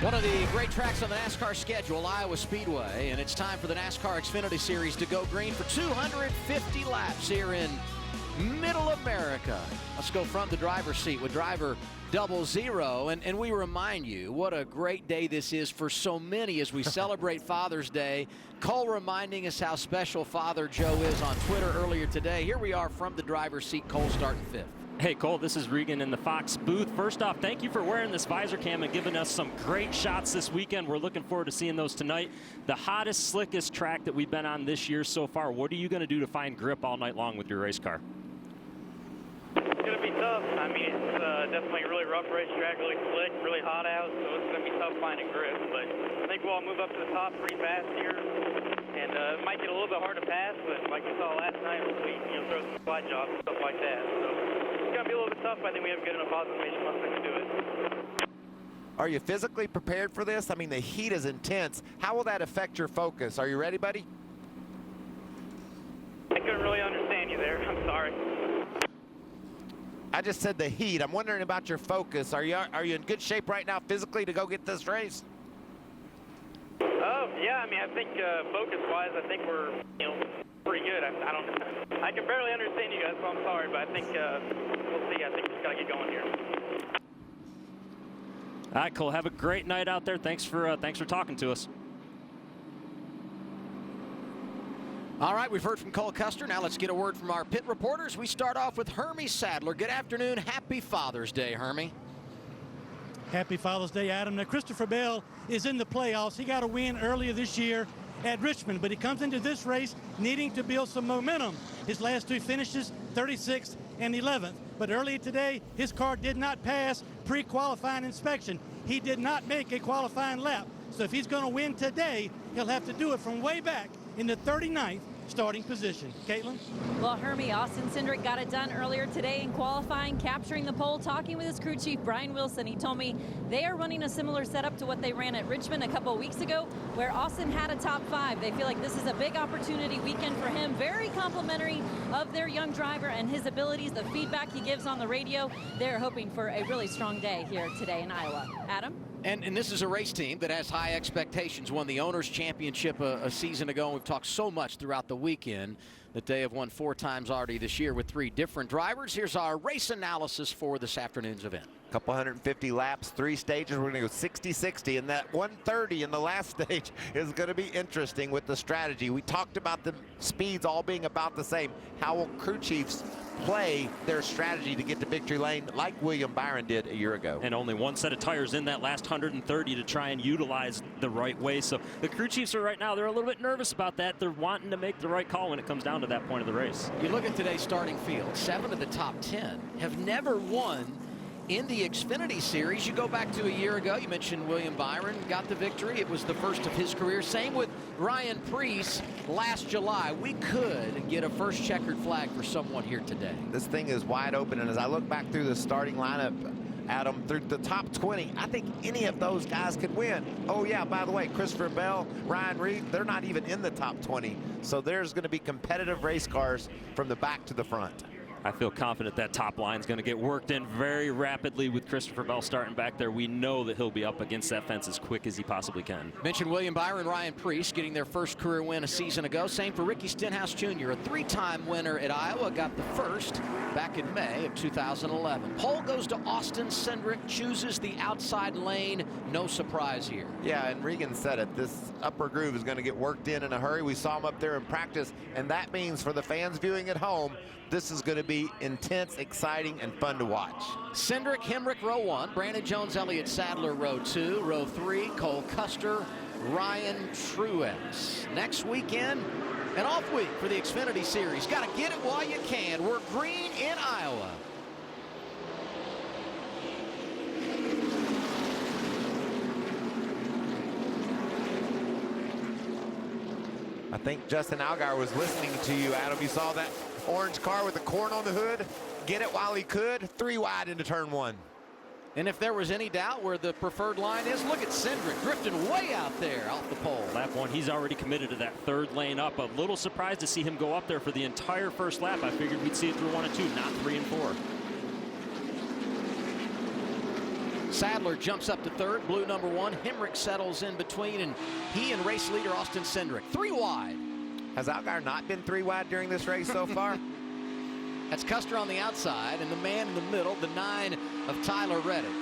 One of the great tracks on the NASCAR schedule, Iowa Speedway, and it's time for the NASCAR Xfinity Series to go green for 250 laps here in Middle America. Let's go from the driver's seat with driver 00, and we remind you what a great day this is for so many as we celebrate Father's Day. Cole reminding us how special Father Joe is on Twitter earlier today. Here we are from the driver's seat, Cole starting fifth. Hey, Cole, this is Regan in the Fox booth. First off, thank you for wearing this visor cam and giving us some great shots this weekend. We're looking forward to seeing those tonight. The hottest, slickest track that we've been on this year so far. What are you going to do to find grip all night long with your race car? It's going to be tough. I mean, it's definitely a really rough racetrack, really slick, really hot out, so it's going to be tough finding grip. But I think we'll all move up to the top pretty fast here. And it might get a little bit hard to pass, but like we saw last night, we throw some slide jobs and stuff like that. So it's going to be a little bit tough, but I think we have good enough observation once we can do it. Are you physically prepared for this? I mean, the heat is intense. How will that affect your focus? Are you ready, buddy? I couldn't really understand you there. I'm sorry. I just said the heat. I'm wondering about your focus. Are you in good shape right now physically to go get this race? Yeah, I mean, I think focus-wise, I think we're, pretty good. I can barely understand you guys, so I'm sorry, but I think we'll see. I think we just got to get going here. All right, Cole, have a great night out there. Thanks for talking to us. All right, we've heard from Cole Custer. Now let's get a word from our pit reporters. We start off with Hermie Sadler. Good afternoon. Happy Father's Day, Hermie. Happy Father's Day, Adam. Now, Christopher Bell is in the playoffs. He got a win earlier this year at Richmond, but he comes into this race needing to build some momentum. His last two finishes, 36th and 11th. But earlier today, his car did not pass pre-qualifying inspection. He did not make a qualifying lap. So if he's going to win today, he'll have to do it from way back in the 39th starting position. Caitlin? Well, Hermie, Austin Cindric got it done earlier today in qualifying, capturing the pole, talking with his crew chief, Brian Wilson. He told me they are running a similar setup to what they ran at Richmond a couple of weeks ago, where Austin had a top 5. They feel like this is a big opportunity weekend for him. Very complimentary of their young driver and his abilities, the feedback he gives on the radio. They're hoping for a really strong day here today in Iowa. Adam? And this is a race team that has high expectations. Won the Owners' Championship a season ago, and we've talked so much throughout the weekend that they have won 4 times already this year with 3 different drivers. Here's our race analysis for this afternoon's event. Couple 150 laps, 3 stages. We're going to go 60-60, and that 130 in the last stage is going to be interesting with the strategy. We talked about the speeds all being about the same. How will crew chiefs play their strategy to get to victory lane like William Byron did a year ago? And only one set of tires in that last 130 to try and utilize the right way. So the crew chiefs are right now, they're a little bit nervous about that. They're wanting to make the right call when it comes down to that point of the race. You look at today's starting field, 7 of the top 10 have never won in the Xfinity Series. You go back to a year ago, you mentioned William Byron got the victory. It was the first of his career. Same with Ryan Preece last July. We could get a first checkered flag for someone here today. This thing is wide open, and as I look back through the starting lineup, Adam, through the top 20, I think any of those guys could win. Oh yeah, by the way, Christopher Bell, Ryan Reed, they're not even in the top 20. So there's going to be competitive race cars from the back to the front. I feel confident that top line is going to get worked in very rapidly with Christopher Bell starting back there. We know that he'll be up against that fence as quick as he possibly can. Mentioned William Byron, Ryan Preece getting their first career win a season ago. Same for Ricky Stenhouse Jr., a 3-time winner at Iowa. Got the first back in May of 2011. Pole goes to Austin Cindric, chooses the outside lane. No surprise here. Yeah, and Regan said it. This upper groove is going to get worked in a hurry. We saw him up there in practice, and that means for the fans viewing at home, this is going to be intense, exciting, and fun to watch. Cindric, Hemrick, row 1. Brandon Jones, Elliott Sadler, row 2. Row 3, Cole Custer, Ryan Truex. Next weekend, an off week for the Xfinity Series. Got to get it while you can. We're green in Iowa. I think Justin Allgaier was listening to you, Adam. You saw that orange car with the corn on the hood. Get it while he could. 3 wide into turn 1. And if there was any doubt where the preferred line is, look at Cindric drifting way out there off the pole. Lap 1, he's already committed to that 3rd lane up. A little surprised to see him go up there for the entire first lap. I figured we'd see it through 1 and 2, not 3 and 4. Sadler jumps up to third, blue number 1. Hemrick settles in between, and he and race leader Austin Cindric 3 wide. Has Allgaier not been 3 wide during this race so far? That's Custer on the outside, and the man in the middle, the 9 of Tyler Reddick.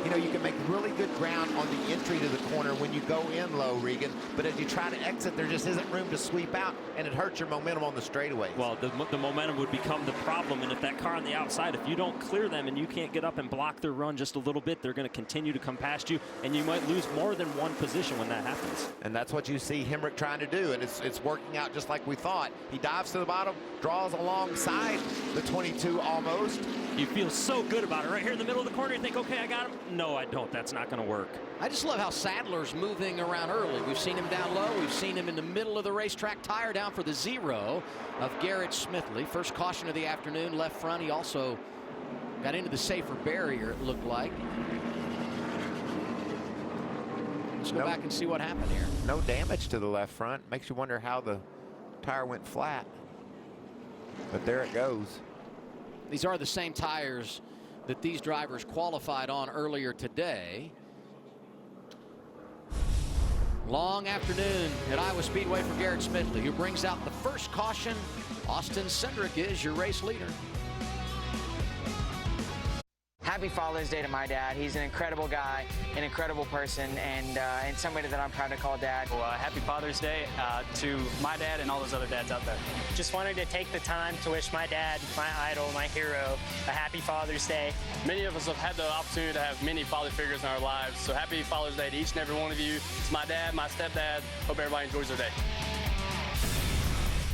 You know, you can make really good ground on the entry to the corner when you go in low, Regan, but as you try to exit, there just isn't room to sweep out, and it hurts your momentum on the straightaways. Well, the momentum would become the problem, and if that car on the outside, if you don't clear them and you can't get up and block their run just a little bit, they're going to continue to come past you, and you might lose more than one position when that happens. And that's what you see Hemrick trying to do, and it's working out just like we thought. He dives to the bottom, draws alongside the 22 almost. You feel so good about it. Right here in the middle of the corner, you think, okay, I got him. No, I don't. That's not going to work. I just love how Sadler's moving around early. We've seen him down low. We've seen him in the middle of the racetrack. Tire down for the 0 of Garrett Smithley. First caution of the afternoon, left front. He also got into the safer barrier, it looked like. Let's go back and see what happened here. No damage to the left front. Makes you wonder how the tire went flat. But there it goes. These are the same tires that these drivers qualified on earlier today. Long afternoon at Iowa Speedway for Garrett Smithley, who brings out the first caution. Austin Cindric is your race leader. Happy Father's Day to my dad. He's an incredible guy, an incredible person, and somebody that I'm proud to call dad. Well, happy Father's Day to my dad and all those other dads out there. Just wanted to take the time to wish my dad, my idol, my hero, a happy Father's Day. Many of us have had the opportunity to have many father figures in our lives, so happy Father's Day to each and every one of you. It's my dad, my stepdad. Hope everybody enjoys their day.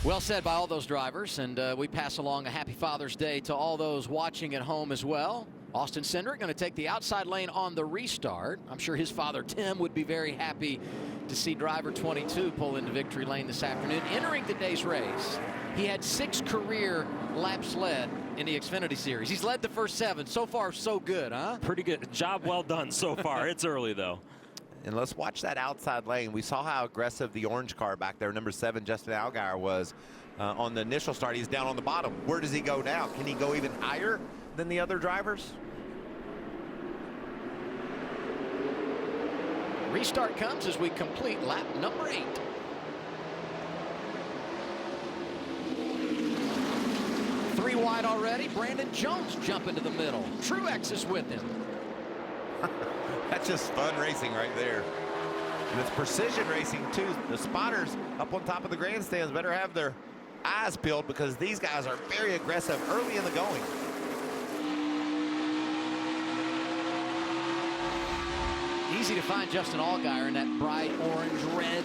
Well said by all those drivers, and we pass along a happy Father's Day to all those watching at home as well. Austin Cindric going to take the outside lane on the restart. I'm sure his father Tim would be very happy to see driver 22 pull into victory lane this afternoon. Entering the day's race, he had 6 career laps led in the Xfinity Series. He's led the first 7. So far, so good, huh? Pretty good. Job well done so far. It's early, though. And let's watch that outside lane. We saw how aggressive the orange car back there, number 7, Justin Allgaier, was on the initial start. He's down on the bottom. Where does he go now? Can he go even higher than the other drivers? Restart comes as we complete lap number 8. Three wide already. Brandon Jones jump into the middle. Truex is with him. That's just fun racing right there. And it's precision racing too. The spotters up on top of the grandstands better have their eyes peeled because these guys are very aggressive early in the going. Easy to find Justin Allgaier in that bright orange red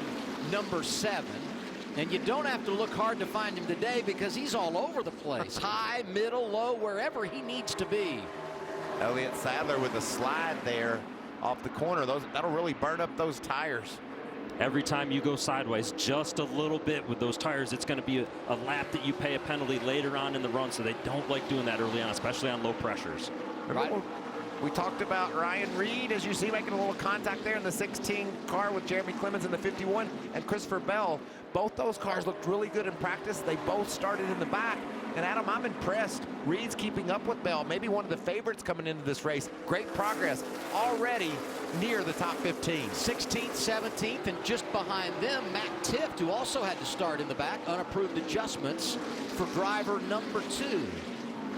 number 7. And you don't have to look hard to find him today because he's all over the place. High, middle, low, wherever he needs to be. Elliott Sadler with a slide there off the corner. That'll really burn up those tires. Every time you go sideways just a little bit with those tires, it's going to be a lap that you pay a penalty later on in the run, so they don't like doing that early on, especially on low pressures. Right. We talked about Ryan Reed, as you see, making a little contact there in the 16 car with Jeremy Clemens in the 51, and Christopher Bell. Both those cars looked really good in practice. They both started in the back. And Adam, I'm impressed. Reed's keeping up with Bell, maybe one of the favorites coming into this race. Great progress already near the top 15. 16th, 17th, and just behind them, Matt Tifft, who also had to start in the back. Unapproved adjustments for driver number 2.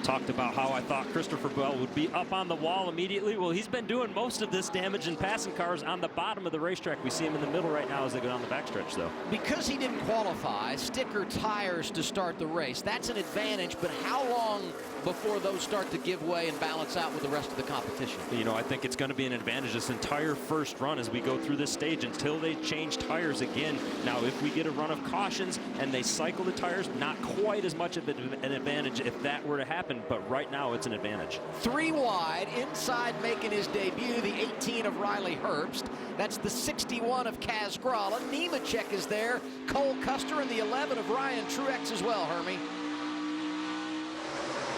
Talked about how I thought Christopher Bell would be up on the wall immediately. Well, he's been doing most of this damage in passing cars on the bottom of the racetrack. We see him in the middle right now as they go down the backstretch, though. Because he didn't qualify, sticker tires to start the race. That's an advantage, but how long before those start to give way and balance out with the rest of the competition? You know, I think it's going to be an advantage this entire first run as we go through this stage until they change tires again. Now, if we get a run of cautions and they cycle the tires, not quite as much of an advantage if that were to happen, but right now it's an advantage. 3 wide, inside making his debut, the 18 of Riley Herbst. That's the 61 of Kaz Gralla. Nemechek is there. Cole Custer and the 11 of Ryan Truex as well, Hermie.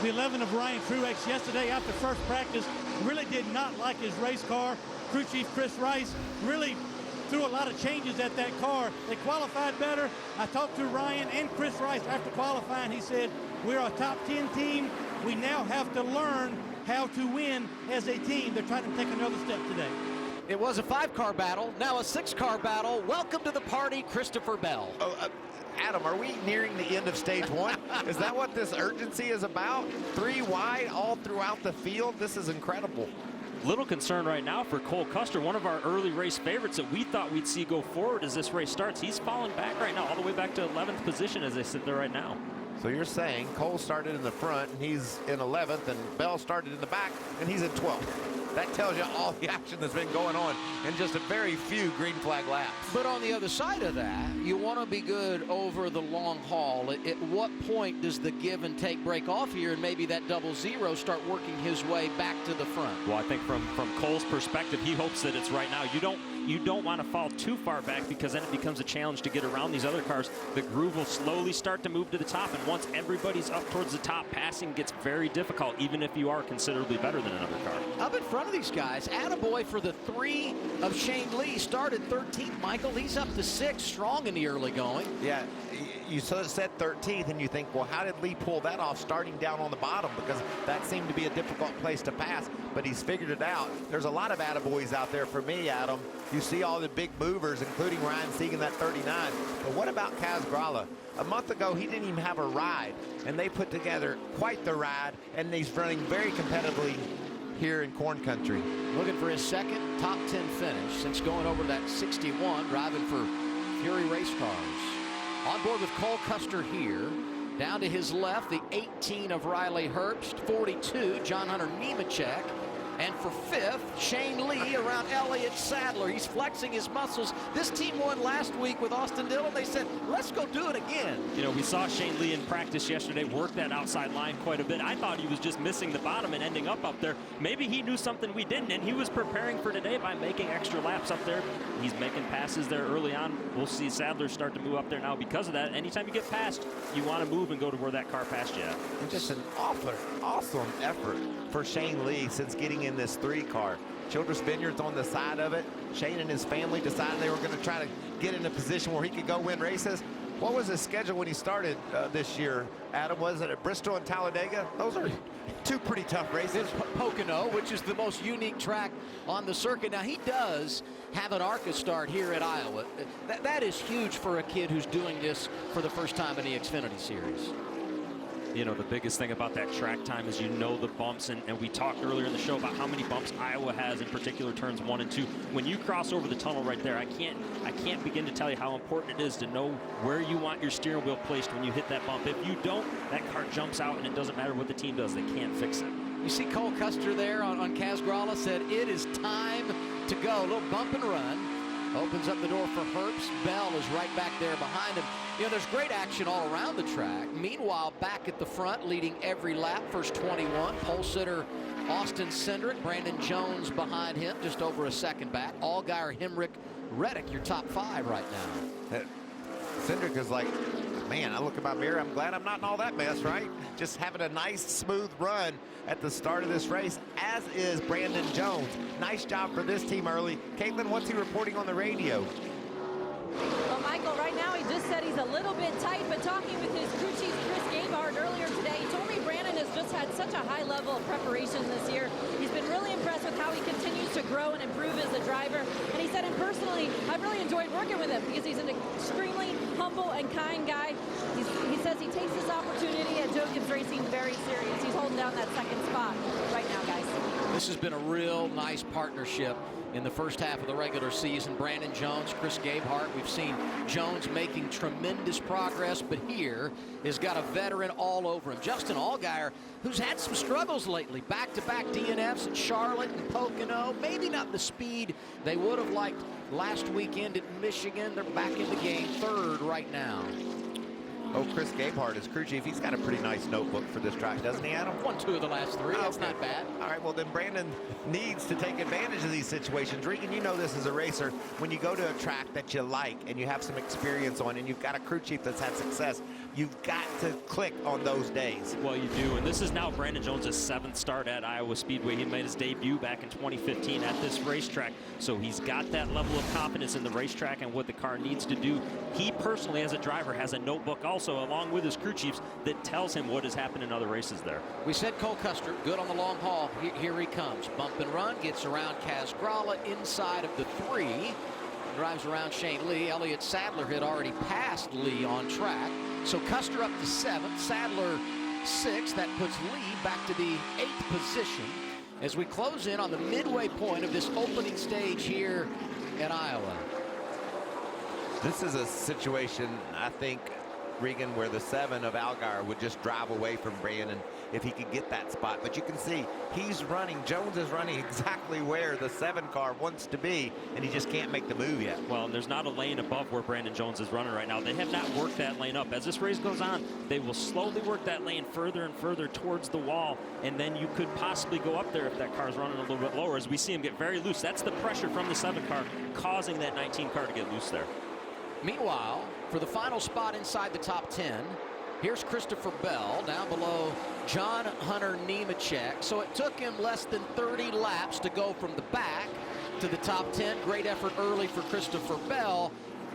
The 11 of Ryan Truex yesterday after first practice really did not like his race car. Crew chief Chris Rice really threw a lot of changes at that car. They qualified better. I talked to Ryan and Chris Rice after qualifying. He said, we're a top 10 team. We now have to learn how to win as a team. They're trying to take another step today. It was a 5-car battle, now a 6-car battle. Welcome to the party, Christopher Bell. Adam, are we nearing the end of stage 1? Is that what this urgency is about? 3 wide all throughout the field? This is incredible. Little concern right now for Cole Custer, one of our early race favorites that we thought we'd see go forward as this race starts. He's falling back right now, all the way back to 11th position as they sit there right now. So you're saying Cole started in the front and he's in 11th, and Bell started in the back and he's in 12th. That tells you all the action that's been going on in just a very few green flag laps. But on the other side of that, you want to be good over the long haul. At what point does the give and take break off here, and maybe that 0-0 start working his way back to the front? Well, I think from Cole's perspective, he hopes that it's right now. You don't want to fall too far back, because then it becomes a challenge to get around these other cars. The groove will slowly start to move to the top, and once everybody's up towards the top, passing gets very difficult, even if you are considerably better than another car. Up in front of these guys, attaboy for the 3 of Shane Lee. Started 13th, Michael. He's up to 6, strong in the early going. Yeah, you sort of said 13th, and you think, well, how did Lee pull that off starting down on the bottom? Because that seemed to be a difficult place to pass, but he's figured it out. There's a lot of attaboys out there for me, Adam. You see all the big movers, including Ryan Segan, that 39. But what about Kaz Grala? A month ago, he didn't even have a ride, and they put together quite the ride, and he's running very competitively here in corn country. Looking for his second top 10 finish since going over that 61, driving for Fury Race Cars. On board with Cole Custer here. Down to his left, the 18 of Riley Herbst, 42, John Hunter Nemechek. And for 5th, Shane Lee around Elliott Sadler. He's flexing his muscles. This team won last week with Austin Dillon. They said, let's go do it again. You know, we saw Shane Lee in practice yesterday work that outside line quite a bit. I thought he was just missing the bottom and ending up there. Maybe he knew something we didn't, and he was preparing for today by making extra laps up there. He's making passes there early on. We'll see Sadler start to move up there now because of that. Anytime you get past, you want to move and go to where that car passed you at. And just an awesome effort for Shane Lee since getting in this 3-car. Childress Vineyards on the side of it. Shane and his family decided they were going to try to get in a position where he could go win races. What was his schedule when he started this year, Adam? Was it at Bristol and Talladega? Those are 2 pretty tough races. It's Pocono, which is the most unique track on the circuit. Now, he does have an ARCA start here at Iowa. That is huge for a kid who's doing this for the first time in the Xfinity Series. You know, the biggest thing about that track time is, you know, the bumps, and we talked earlier in the show about how many bumps Iowa has, in particular turns 1 and 2. When you cross over the tunnel right there, I can't begin to tell you how important it is to know where you want your steering wheel placed when you hit that bump. If you don't, that car jumps out, and it doesn't matter what the team does, they can't fix it. You see Cole Custer there on Kaz Grala said, it is time to go. A little bump and run. Opens up the door for Herbst. Bell is right back there behind him. You know, there's great action all around the track. Meanwhile, back at the front, leading every lap, first 21, pole sitter Austin Cindric, Brandon Jones behind him, just over a second back. Allgaier, Hemrick, Reddick, your top 5 right now. Cindric is like, man, I look in my mirror, I'm glad I'm not in all that mess, right? Just having a nice, smooth run at the start of this race, as is Brandon Jones. Nice job for this team early. Caitlin, what's he reporting on the radio? Well, Michael, right now he just said he's a little bit tight, but talking with his crew chief, Chris Gabehart, earlier today, he told me Brandon has just had such a high level of preparation this year. He's been really impressed with how he continues to grow and improve as a driver. And he said, and personally, I've really enjoyed working with him because he's an extremely humble and kind guy. He says he takes this opportunity at Joe Gibbs Racing very serious. He's holding down that second spot right now, guys. This has been a real nice partnership in the first half of the regular season. Brandon Jones, Chris Gabehart. We've seen Jones making tremendous progress, but here has got a veteran all over him. Justin Allgaier, who's had some struggles lately. Back-to-back DNFs at Charlotte and Pocono. Maybe not the speed they would have liked last weekend at Michigan. They're back in the game, 3rd right now. Oh, Chris Gabehart is crew chief. He's got a pretty nice notebook for this track, doesn't he, Adam? 1, 2 of the last 3. That's not bad. All right, well, then Brandon needs to take advantage of these situations. Regan, you know this as a racer. When you go to a track that you like and you have some experience on and you've got a crew chief that's had success, You've got to click on those days. Well, you do, and this is now Brandon Jones' 7th start at Iowa Speedway. He made his debut back in 2015 at this racetrack, so he's got that level of confidence in the racetrack and what the car needs to do. He personally, as a driver, has a notebook also, along with his crew chiefs, that tells him what has happened in other races there. We said Cole Custer, good on the long haul. Here he comes. Bump and run, gets around Kaz Gralla inside of the 3. Drives around Shane Lee. Elliott Sadler had already passed Lee on track. So Custer up to 7th, Sadler 6th. That puts Lee back to the 8th position as we close in on the midway point of this opening stage here at Iowa. This is a situation, I think, Regan, where the 7 of Allgaier would just drive away from Brandon if he could get that spot. But you can see he's running, Jones is running exactly where the 7 car wants to be, and he just can't make the move yet. Well, and there's not a lane above where Brandon Jones is running right now. They have not worked that lane up. As this race goes on, they will slowly work that lane further and further towards the wall, and then you could possibly go up there if that car's running a little bit lower, as we see him get very loose. That's the pressure from the 7 car causing that 19 car to get loose there. Meanwhile, for the final spot inside the top 10, here's Christopher Bell down below John Hunter Nemechek. So it took him less than 30 laps to go from the back to the top 10. Great effort early for Christopher Bell.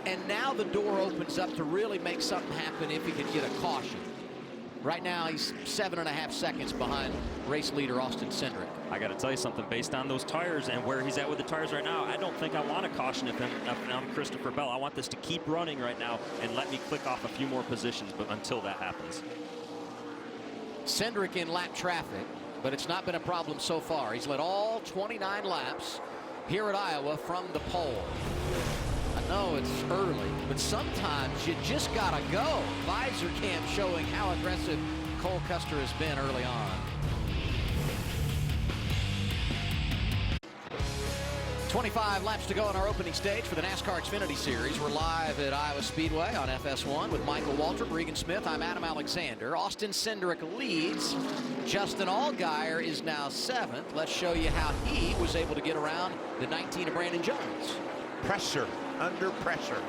And now the door opens up to really make something happen if he could get a caution. Right now, he's 7.5 seconds behind race leader Austin Cindric. I got to tell you something, based on those tires and where he's at with the tires right now, I don't think I want to caution if I'm Christopher Bell. I want this to keep running right now and let me click off a few more positions, but until that happens. Cindric in lap traffic, but it's not been a problem so far. He's led all 29 laps here at Iowa from the pole. I know it's early, but sometimes you just gotta go. Visor cam showing how aggressive Cole Custer has been early on. 25 laps to go in our opening stage for the NASCAR Xfinity Series. We're live at Iowa Speedway on FS1 with Michael Waltrip, Regan Smith. I'm Adam Alexander. Austin Cindric leads. Justin Allgaier is now 7th. Let's show you how he was able to get around the 19 of Brandon Jones. Pressure, under pressure.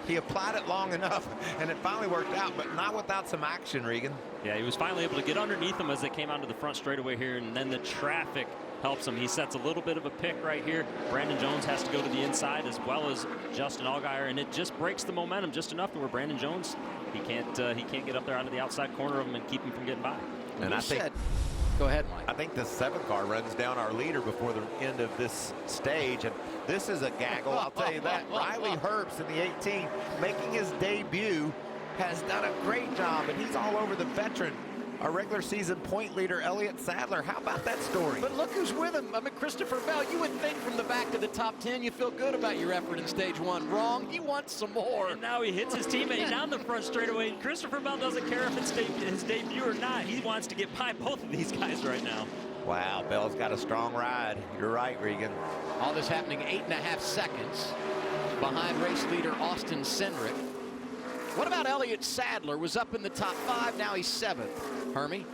He applied it long enough, and it finally worked out, but not without some action, Regan. Yeah, he was finally able to get underneath them as they came onto the front straightaway here, and then the traffic helps him. He sets a little bit of a pick right here. Brandon Jones has to go to the inside as well as Justin Allgaier, and it just breaks the momentum just enough to where Brandon Jones, he can't get up there onto the outside corner of him and keep him from getting by. And I think, go ahead, Mike. I think the 7 car runs down our leader before the end of this stage, and this is a gaggle, I'll tell you that. Riley Herbst in the 18, making his debut, has done a great job, and he's all over the veteran. Our regular season point leader, Elliott Sadler. How about that story? But look who's with him. I mean, Christopher Bell, you would think from the back to the top 10, you feel good about your effort in stage 1. Wrong. He wants some more. And now he hits his teammate down the front straightaway. Christopher Bell doesn't care if it's his debut or not. He wants to get by both of these guys right now. Wow, Bell's got a strong ride. You're right, Regan. All this happening 8.5 seconds behind race leader Austin Cindric. What about Elliott Sadler? Was up in the top 5. Now he's 7th. Hermie?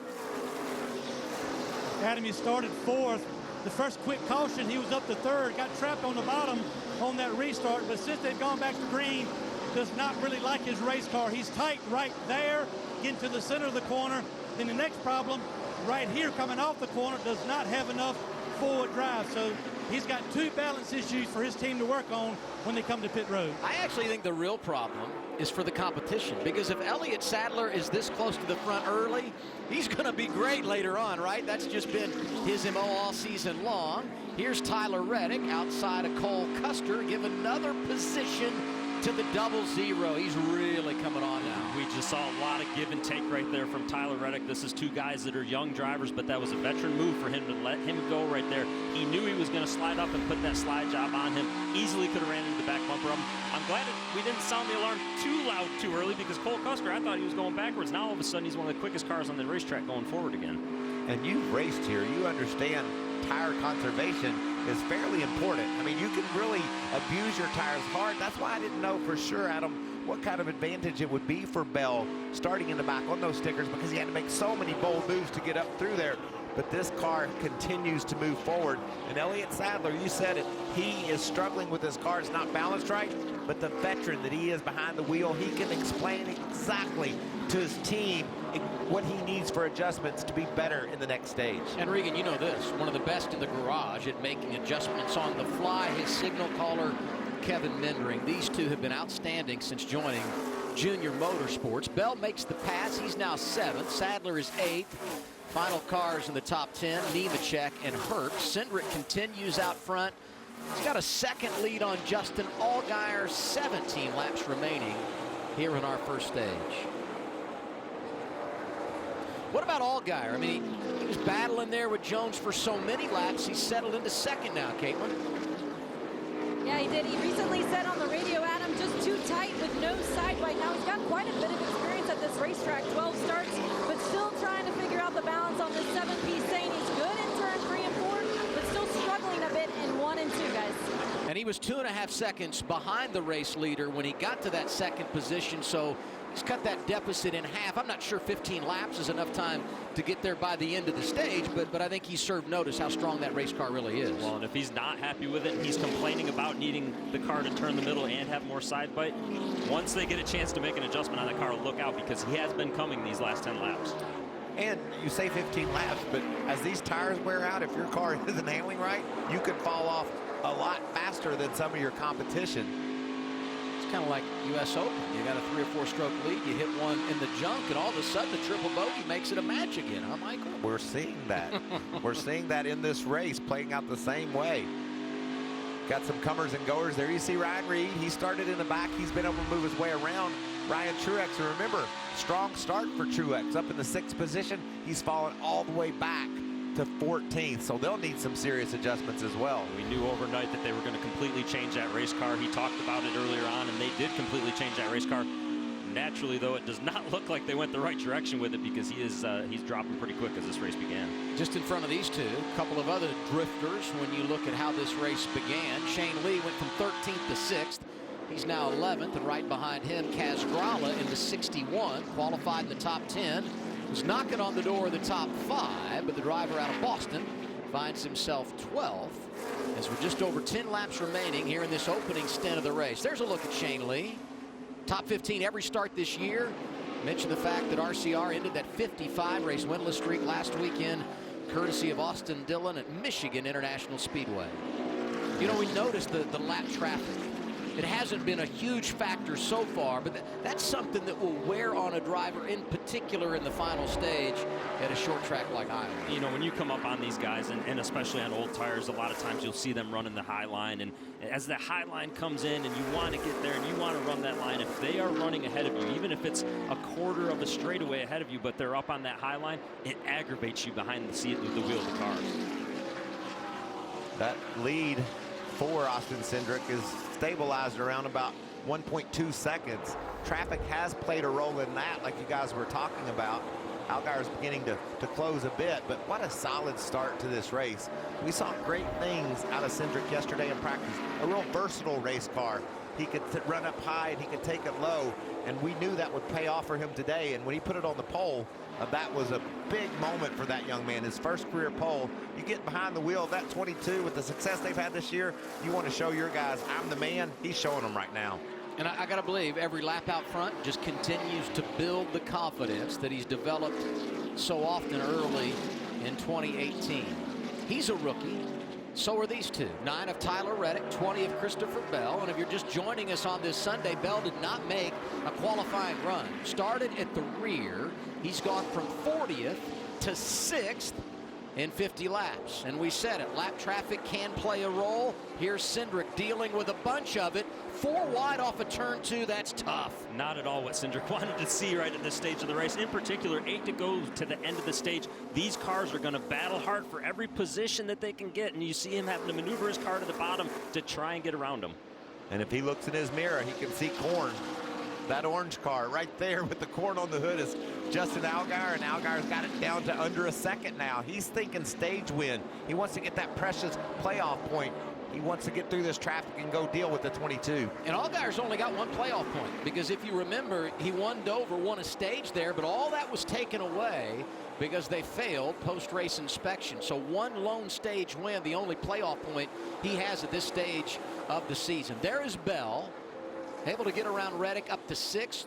Adam, he started 4th. The first quick caution, he was up to 3rd. Got trapped on the bottom on that restart. But since they've gone back to green, does not really like his race car. He's tight right there, getting to the center of the corner. Then the next problem, right here coming off the corner, does not have enough forward drive. So he's got 2 balance issues for his team to work on when they come to pit road. I actually think the real problem is for the competition, because if Elliott Sadler is this close to the front early, he's going to be great later on, right? That's just been his MO all season long. Here's Tyler Reddick outside of Cole Custer, give another position to the 00. He's really coming on now. We just saw a lot of give and take right there from Tyler Reddick. This is 2 guys that are young drivers, but that was a veteran move for him to let him go right there. He knew he was going to slide up and put that slide job on him. Easily could have ran into the back bumper. I'm glad we didn't sound the alarm too loud too early, because Cole Custer, I thought he was going backwards. Now all of a sudden he's one of the quickest cars on the racetrack going forward again. And you've raced here. You understand tire conservation is fairly important. I mean, you can really abuse your tires hard. That's why I didn't know for sure, Adam, what kind of advantage it would be for Bell starting in the back on those stickers, because he had to make so many bold moves to get up through there. but this car continues to move forward. And Elliott Sadler, you said it, he is struggling with his car. It's not balanced right, but the veteran that he is behind the wheel, he can explain exactly to his team what he needs for adjustments to be better in the next stage. And Regan, you know this, one of the best in the garage at making adjustments on the fly, his signal caller, Kevin Mendring. These two have been outstanding since joining Junior Motorsports. Bell makes the pass. He's now 7th. Sadler is 8th. Final cars in the top 10, Nemechek and Hurt. Cindric continues out front. He's got a second lead on Justin Allgaier. 17 laps remaining here in our first stage. What about Allgaier? I mean, he was battling there with Jones for so many laps. He's settled into second now, Caitlin. Yeah, he did. He recently said on the radio, Adam, just too tight with no side bite. Now, he's got quite a bit of experience at this racetrack, 12 starts, but still trying to figure out the balance on this 7-piece, saying he's good in turn 3 and 4, but still struggling a bit in 1 and 2, guys. And he was 2.5 seconds behind the race leader when he got to that second position, so he's cut that deficit in half. I'm not sure 15 laps is enough time to get there by the end of the stage, but I think he served notice how strong that race car really is. Well, and if he's not happy with it, he's complaining about needing the car to turn the middle and have more side bite. Once they get a chance to make an adjustment on the car, look out, because he has been coming these last 10 laps. And you say 15 laps, but as these tires wear out, if your car isn't handling right, you could fall off a lot faster than some of your competition. It's kind of like U.S. Open. You got a 3 or 4 stroke lead, you hit one in the junk, and all of a sudden the triple bogey makes it a match again, huh, Michael? We're seeing that. We're seeing that in this race playing out the same way. Got some comers and goers there. You see Ryan Reed. He started in the back. He's been able to move his way around. Ryan Truex, and remember, strong start for Truex. Up in the 6th position. He's fallen all the way back to 14th, so they'll need some serious adjustments as well. We knew overnight that they were going to completely change that race car. He talked about it earlier on, and they did completely change that race car. Naturally, though, it does not look like they went the right direction with it, because he's dropping pretty quick as this race began. Just in front of these two, a couple of other drifters when you look at how this race began. Shane Lee went from 13th to 6th. He's now 11th, and right behind him, Kaz Grala in the 61, qualified in the top 10. Was knocking on the door of the top 5, but the driver out of Boston finds himself 12th as we're just over 10 laps remaining here in this opening stint of the race. There's a look at Shane Lee. Top 15 every start this year. Mention the fact that RCR ended that 55 race winless streak last weekend, courtesy of Austin Dillon at Michigan International Speedway. You know, we noticed the lap traffic. It hasn't been a huge factor so far, but that's something that will wear on a driver, in particular in the final stage at a short track like Iowa. You know, when you come up on these guys, and especially on old tires, a lot of times you'll see them running the high line, and as the high line comes in and you want to get there and you want to run that line, if they are running ahead of you, even if it's a quarter of a straightaway ahead of you, but they're up on that high line, it aggravates you behind the seat with the wheel of the car. That lead for Austin Cindric is stabilized around about 1.2 seconds. Traffic has played a role in that, like you guys were talking about. Allgaier's beginning to close a bit, but what a solid start to this race. We saw great things out of Cindric yesterday in practice. A real versatile race car. He could run up high and he could take it low, and we knew that would pay off for him today. And when he put it on the pole, that was a big moment for that young man. His first career pole. You get behind the wheel of that 22 with the success they've had this year, you want to show your guys, I'm the man. He's showing them right now. And I got to believe every lap out front just continues to build the confidence that he's developed so often early in 2018. He's a rookie. So are these two. 9 of Tyler Reddick, 20 of Christopher Bell. And if you're just joining us on this Sunday, Bell did not make a qualifying run. Started at the rear. He's gone from 40th to 6th in 50 laps. And we said it, lap traffic can play a role. Here's Cindric dealing with a bunch of it. 4 wide off of turn 2, that's tough. Not at all what Cindric wanted to see right at this stage of the race. In particular, 8 to go to the end of the stage. These cars are going to battle hard for every position that they can get, and you see him having to maneuver his car to the bottom to try and get around him. And if he looks in his mirror, he can see corn. That orange car right there with the corn on the hood is Justin Allgaier, and Allgaier's got it down to under a second now. He's thinking stage win. He wants to get that precious playoff point. He wants to get through this traffic and go deal with the 22. And Allgaier's only got 1 playoff point, because if you remember, he won Dover, won a stage there, but all that was taken away because they failed post-race inspection. So one lone stage win, the only playoff point he has at this stage of the season. There is Bell, able to get around Reddick up to 6th.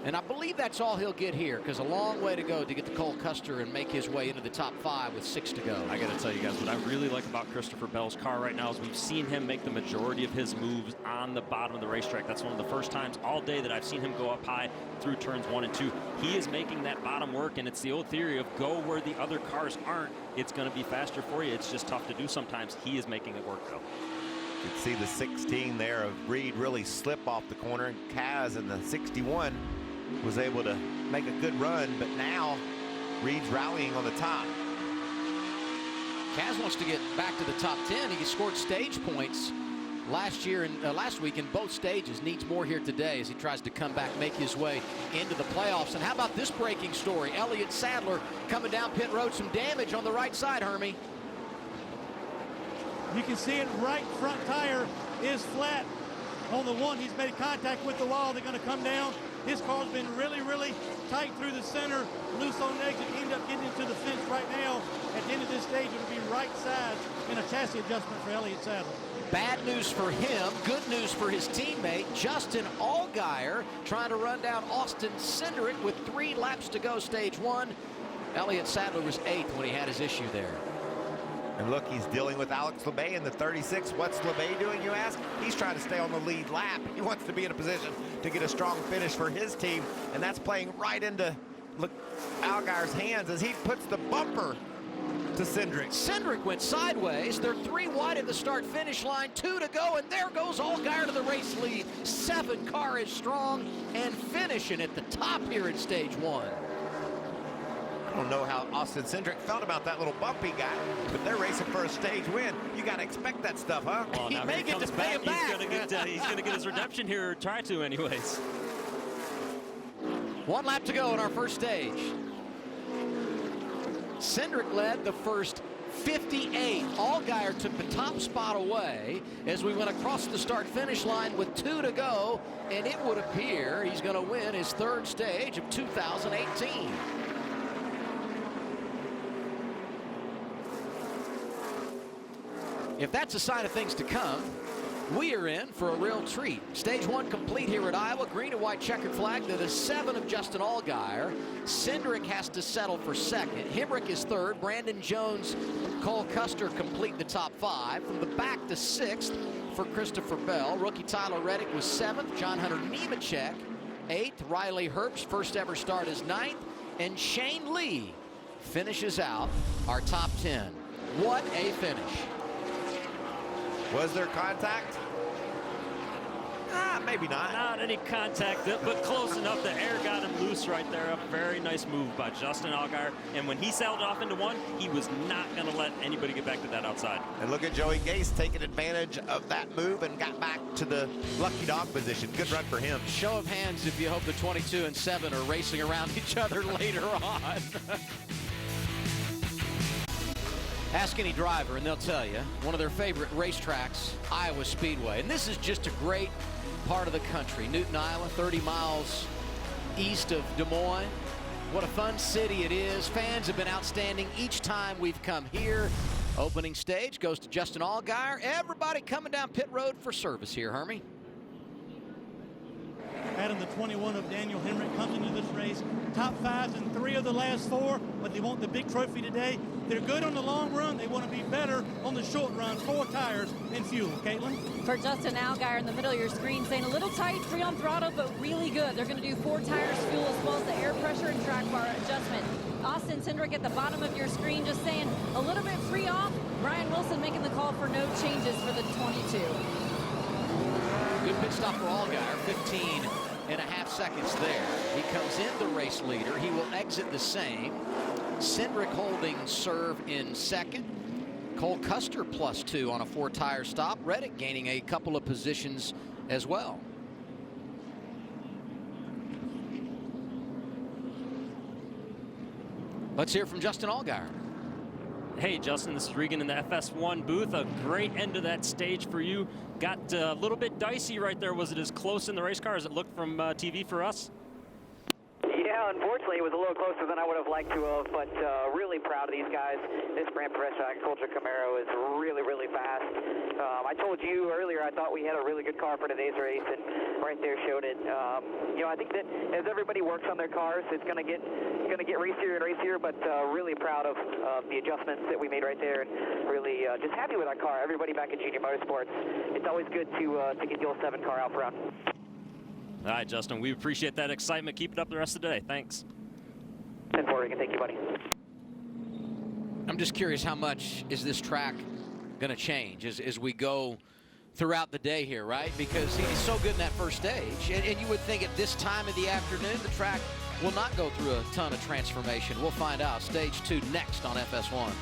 And I believe that's all he'll get here, because a long way to go to get to Cole Custer and make his way into the top 5 with 6 to go. I got to tell you guys, what I really like about Christopher Bell's car right now is we've seen him make the majority of his moves on the bottom of the racetrack. That's one of the first times all day that I've seen him go up high through turns 1 and 2. He is making that bottom work, and it's the old theory of go where the other cars aren't. It's going to be faster for you. It's just tough to do sometimes. He is making it work, though. You can see the 16 there of Reed really slip off the corner, and Kaz in the 61 was able to make a good run, but now Reed's rallying on the top. Kaz wants to get back to the top 10. He scored stage points last week in both stages. Needs more here today as he tries to come back, make his way into the playoffs. And how about this breaking story? Elliott Sadler coming down pit road, some damage on the right side, Hermie. You can see it, right front tire is flat on the one. He's made contact with the wall. They're going to come down. His car's been really, really tight through the center, loose on exit. He ended up getting into the fence right now. At the end of this stage, it'll be right side and a chassis adjustment for Elliott Sadler. Bad news for him, good news for his teammate, Justin Allgaier, trying to run down Austin Cindric with 3 laps to go, stage 1. Elliott Sadler was 8th when he had his issue there. And look, he's dealing with Alex LeBay in the 36. What's LeBay doing, you ask? He's trying to stay on the lead lap. He wants to be in a position to get a strong finish for his team, and that's playing right into Allgaier's hands as he puts the bumper to Cindric. Cindric went sideways. They're 3 wide at the start-finish line, 2 to go, and there goes Allgaier to the race lead. 7 car is strong and finishing at the top here in stage 1. I don't know how Austin Cindric felt about that little bumpy guy, but they're racing for a stage win. You got to expect that stuff, huh? Well, he may get to pay him back. He's going to get his redemption here, or try to anyways. 1 lap to go in our first stage. Cindric led the first 58. Allgaier took the top spot away as we went across the start-finish line with 2 to go, and it would appear he's going to win his 3rd stage of 2018. If that's a sign of things to come, we are in for a real treat. Stage 1 complete here at Iowa. Green and white checkered flag to the 7 of Justin Allgaier. Cindric has to settle for 2nd. Hemrick is 3rd. Brandon Jones, Cole Custer complete the top 5. From the back to 6th for Christopher Bell. Rookie Tyler Reddick was 7th. John Hunter Nemechek 8th. Riley Herbst, first ever start, is 9th. And Shane Lee finishes out our top 10. What a finish. Was there contact? Maybe not. Not any contact, but close enough. The air got him loose right there. A very nice move by Justin Allgaier. And when he sailed off into 1, he was not going to let anybody get back to that outside. And look at Joey Gase taking advantage of that move and got back to the lucky dog position. Good run for him. Show of hands if you hope the 22 and 7 are racing around each other later on. Ask any driver and they'll tell you one of their favorite racetracks, Iowa Speedway. And this is just a great part of the country. Newton, Iowa, 30 miles east of Des Moines. What a fun city it is. Fans have been outstanding each time we've come here. Opening stage goes to Justin Allgaier. Everybody coming down pit road for service here, Hermie. Adam, the 21 of Daniel Hemrick, comes into this race. Top 5s in 3 of the last 4, but they want the big trophy today. They're good on the long run. They want to be better on the short run. 4 tires and fuel. Caitlin? For Justin Allgaier in the middle of your screen, saying a little tight, free on throttle, but really good. They're going to do 4 tires, fuel, as well as the air pressure and track bar adjustment. Austin Cindric at the bottom of your screen just saying a little bit free off. Brian Wilson making the call for no changes for the 22. Good pit stop for Allgaier, 15.5 seconds there. He comes in the race leader. He will exit the same. Cindric holding serve in 2nd. Cole Custer +2 on a 4-tire stop. Reddick gaining a couple of positions as well. Let's hear from Justin Allgaier. Hey, Justin, this is Regan in the FS1 booth. A great end of that stage for you. Got a little bit dicey right there. Was it as close in the race car as it looked from TV for us? Yeah, Unfortunately, it was a little closer than I would have liked to have, but really proud of these guys. This brand professional agriculture Camaro is really, really fast. I told you earlier I thought we had a really good car for today's race, and right there showed it. You know, I think that as everybody works on their cars, it's going to get racier and racier, but really proud of the adjustments that we made right there, and really just happy with our car. Everybody back at Junior Motorsports, it's always good to get the old 7 car out front. All right, Justin, we appreciate that excitement. Keep it up the rest of the day. Thanks. Thank you, buddy. I'm just curious, how much is this track going to change as we go throughout the day here, right? Because he's so good in that first stage, and you would think at this time of the afternoon the track will not go through a ton of transformation. We'll find out. Stage 2 next on FS1.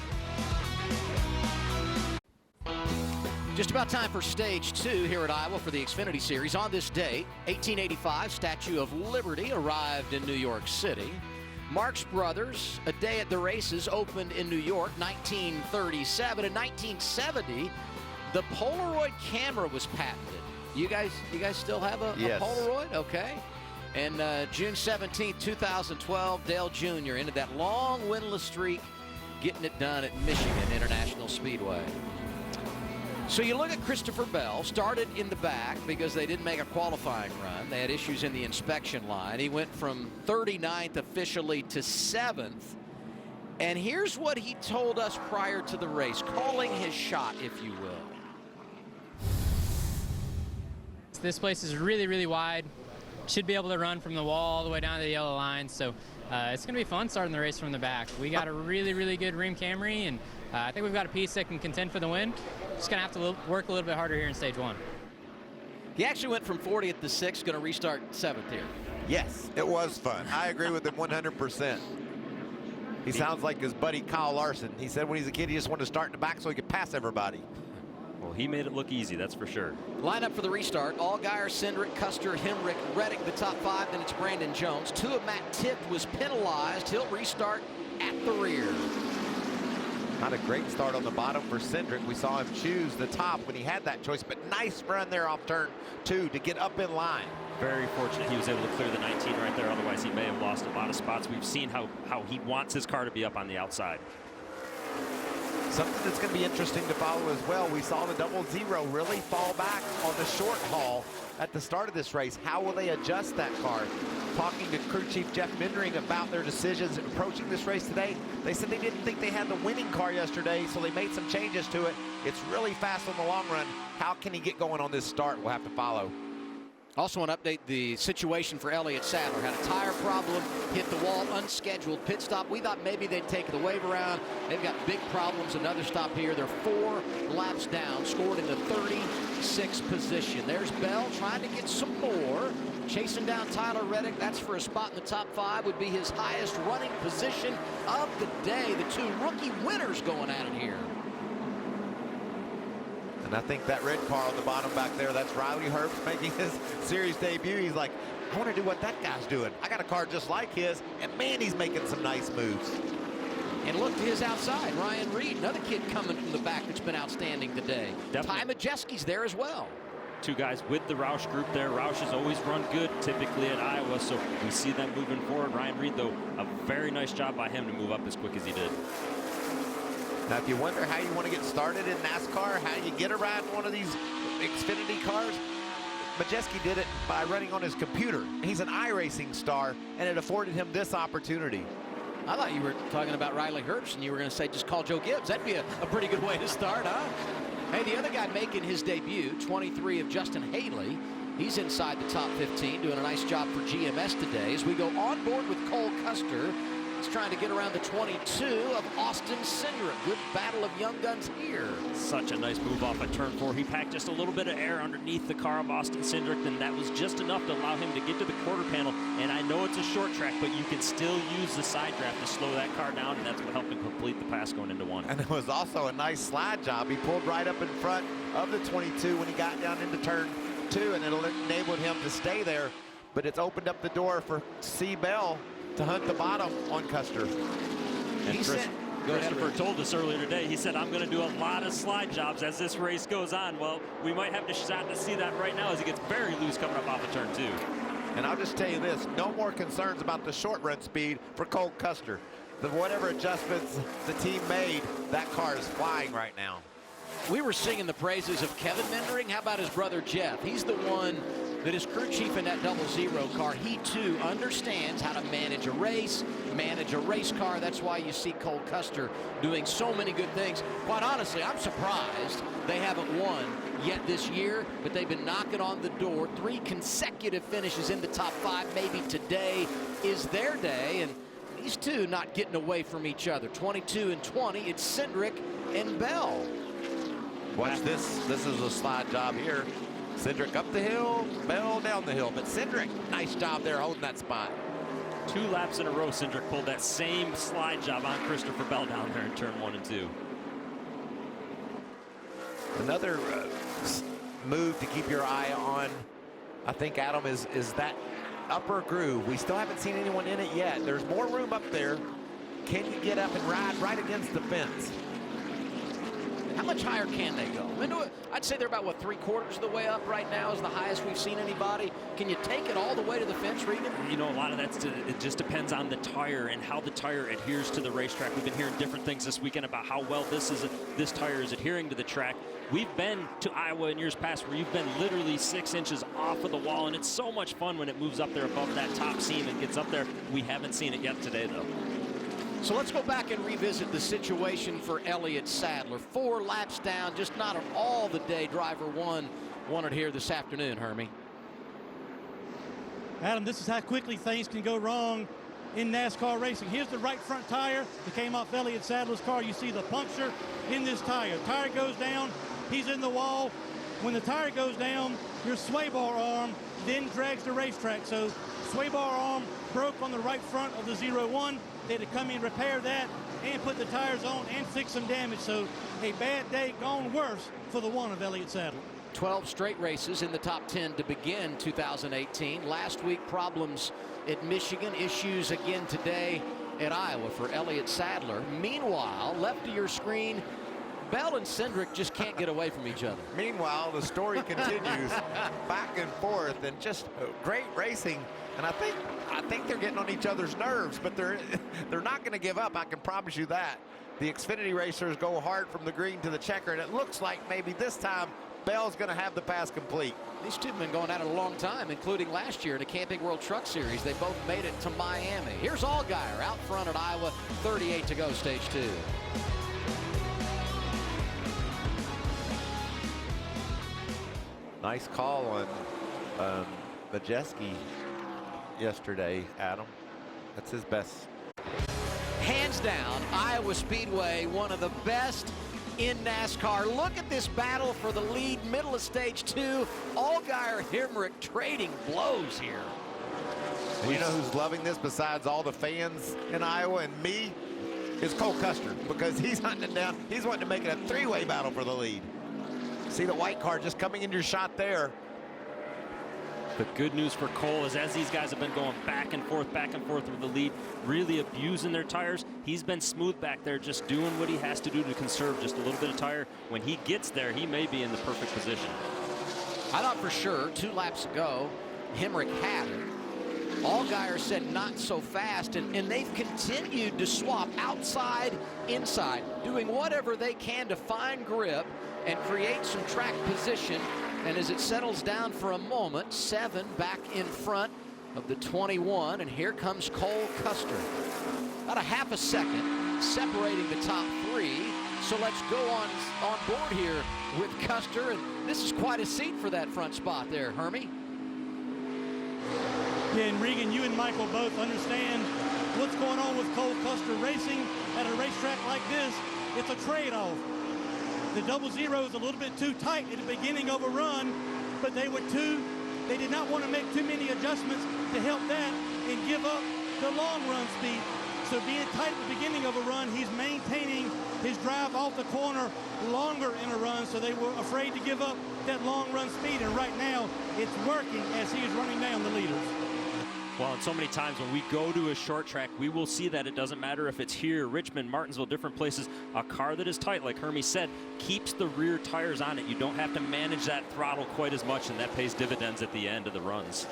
Just about time for Stage 2 here at Iowa for the Xfinity Series. On this date, 1885, Statue of Liberty arrived in New York City. Marx Brothers, a day at the races, opened in New York, 1937. In 1970, the Polaroid camera was patented. You guys still have a Polaroid? Okay. And June 17, 2012, Dale Jr. ended that long winless streak, getting it done at Michigan International Speedway. So you look at Christopher Bell, started in the back because they didn't make a qualifying run. They had issues in the inspection line. He went from 39th officially to 7th. And here's what he told us prior to the race, calling his shot, if you will. This place is really, really wide. Should be able to run from the wall all the way down to the yellow line. So it's going to be fun starting the race from the back. We got a really, really good Rheem Camry, and I think we've got a piece that can contend for the win. Just going to have to work a little bit harder here in stage 1. He actually went from 40th to 6th, going to restart 7th here. Yes, it was fun. I agree with him 100%. He sounds like his buddy Kyle Larson. He said when he's a kid, he just wanted to start in the back so he could pass everybody. Well, he made it look easy, that's for sure. Lineup for the restart: Allgaier, Cindric, Custer, Hemrick, Reddick, the top 5. Then it's Brandon Jones. 2 of Matt Tift was penalized. He'll restart at the rear. Not a great start on the bottom for Cindric. We saw him choose the top when he had that choice, but nice run there off turn 2 to get up in line. Very fortunate he was able to clear the 19 right there. Otherwise, he may have lost a lot of spots. We've seen how he wants his car to be up on the outside. Something that's going to be interesting to follow as well. We saw the 00 really fall back on the short haul at the start of this race. How will they adjust that car? Talking to crew chief Jeff Mindering about their decisions approaching this race today, they said they didn't think they had the winning car yesterday, so they made some changes to it. It's really fast on the long run. How can he get going on this start? We'll have to follow. Also want to update the situation for Elliott Sadler. Had a tire problem, hit the wall, unscheduled pit stop. We thought maybe they'd take the wave around. They've got big problems. Another stop here. They're 4 laps down, scored in the 36th position. There's Bell trying to get some more. Chasing down Tyler Reddick. That's for a spot in the top 5. Would be his highest running position of the day. The 2 rookie winners going at it here. And I think that red car on the bottom back there, that's Riley Herbst making his series debut. He's like, I want to do what that guy's doing. I got a car just like his, and man, he's making some nice moves. And look to his outside, Ryan Reed, another kid coming from the back that's been outstanding today. Ty Majeski's there as well. 2 guys with the Roush group there. Roush has always run good typically at Iowa, so we see them moving forward. Ryan Reed, though, a very nice job by him to move up as quick as he did. Now, if you wonder how you want to get started in NASCAR, how you get around one of these Xfinity cars, Majeski did it by running on his computer. He's an iRacing star, and it afforded him this opportunity. I thought you were talking about Riley Herbst, and you were going to say just call Joe Gibbs. That'd be a pretty good way to start, huh? Hey, the other guy making his debut, 23 of Justin Haley. He's inside the top 15, doing a nice job for GMS today. As we go on board with Cole Custer, he's trying to get around the 22 of Austin Cindric. Good battle of young guns here. Such a nice move off at turn 4. He packed just a little bit of air underneath the car of Austin Cindric, and that was just enough to allow him to get to the quarter panel. And I know it's a short track, but you can still use the side draft to slow that car down, and that's what helped him complete the pass going into 1. And it was also a nice slide job. He pulled right up in front of the 22 when he got down into turn 2, and it enabled him to stay there. But it's opened up the door for C. Bell to hunt the bottom on Custer. And Christopher told us earlier today, he said, I'm going to do a lot of slide jobs as this race goes on. Well, we might have the shot to see that right now as he gets very loose coming up off of turn 2. And I'll just tell you this, no more concerns about the short run speed for Cole Custer. Whatever adjustments the team made, that car is flying right now. We were singing the praises of Kevin Mendering. How about his brother Jeff? He's the one that is crew chief in that 00 car. He too understands how to manage a race car. That's why you see Cole Custer doing so many good things. Quite honestly, I'm surprised they haven't won yet this year, but they've been knocking on the door. 3 consecutive finishes in the top 5. Maybe today is their day, and these two not getting away from each other. 22 and 20. It's Cindric and Bell. Watch this. This is a slide job here. Cindric up the hill, Bell down the hill. But Cindric, nice job there holding that spot. 2 laps in a row, Cindric pulled that same slide job on Christopher Bell down there in turn 1 and 2. Another move to keep your eye on, I think, Adam, is that upper groove. We still haven't seen anyone in it yet. There's more room up there. Can you get up and ride right against the fence? How much higher can they go? I'd say they're about, what, 3/4 of the way up right now is the highest we've seen anybody. Can you take it all the way to the fence, Regan? You know, a lot of that's it just depends on the tire and how the tire adheres to the racetrack. We've been hearing different things this weekend about how well this tire is adhering to the track. We've been to Iowa in years past where you've been literally 6 inches off of the wall, and it's so much fun when it moves up there above that top seam and gets up there. We haven't seen it yet today, though. So let's go back and revisit the situation for Elliott Sadler. 4 laps down, just not an all-the-day driver one wanted here this afternoon, Hermie. Adam, this is how quickly things can go wrong in NASCAR racing. Here's the right front tire that came off Elliott Sadler's car. You see the puncture in this tire. Tire goes down, he's in the wall. When the tire goes down, your sway bar arm then drags the racetrack. So sway bar arm broke on the right front of the 01. They had to come in, repair that, and put the tires on and fix some damage. So a bad day gone worse for the one of Elliott Sadler. 12 straight races in the top 10 to begin 2018. Last week, problems at Michigan, issues again today at Iowa for Elliott Sadler. Meanwhile, left of your screen, Bell and Cindric just can't get away from each other. Meanwhile, the story continues back and forth, and just great racing. And I think they're getting on each other's nerves, but they're not going to give up. I can promise you that. The Xfinity racers go hard from the green to the checker, and it looks like maybe this time Bell's going to have the pass complete. These two have been going at it a long time, including last year in the Camping World Truck Series. They both made it to Miami. Here's Allgaier out front at Iowa. 38 to go, stage 2. Nice call on Majeski yesterday, Adam. That's his best. Hands down, Iowa Speedway, one of the best in NASCAR. Look at this battle for the lead, middle of stage 2. Allgaier, Hemrick trading blows here. And you know who's loving this besides all the fans in Iowa and me? Is Cole Custer, because he's hunting it down. He's wanting to make it a 3-way battle for the lead. See the white car just coming into your shot there. The good news for Cole is as these guys have been going back and forth with the lead, really abusing their tires, he's been smooth back there, just doing what he has to do to conserve just a little bit of tire. When he gets there, he may be in the perfect position. I thought for sure 2 laps ago, Hemrick had it. Allgaier said not so fast, and they've continued to swap outside, inside, doing whatever they can to find grip and create some track position. And as it settles down for a moment, 7 back in front of the 21, and here comes Cole Custer. About a half a second separating the top 3. So let's go on board here with Custer, and this is quite a seat for that front spot there, Hermie. Yeah, and Regan, you and Michael both understand what's going on with Cole Custer racing at a racetrack like this. It's a trade-off. The 00 is a little bit too tight at the beginning of a run, but they did not want to make too many adjustments to help that and give up the long run speed. So being tight at the beginning of a run, he's maintaining his drive off the corner longer in a run, so they were afraid to give up that long run speed. And right now, it's working as he is running down the leaders. Well, and so many times when we go to a short track, we will see that it doesn't matter if it's here, Richmond, Martinsville, different places. A car that is tight, like Hermie said, keeps the rear tires on it. You don't have to manage that throttle quite as much, and that pays dividends at the end of the runs.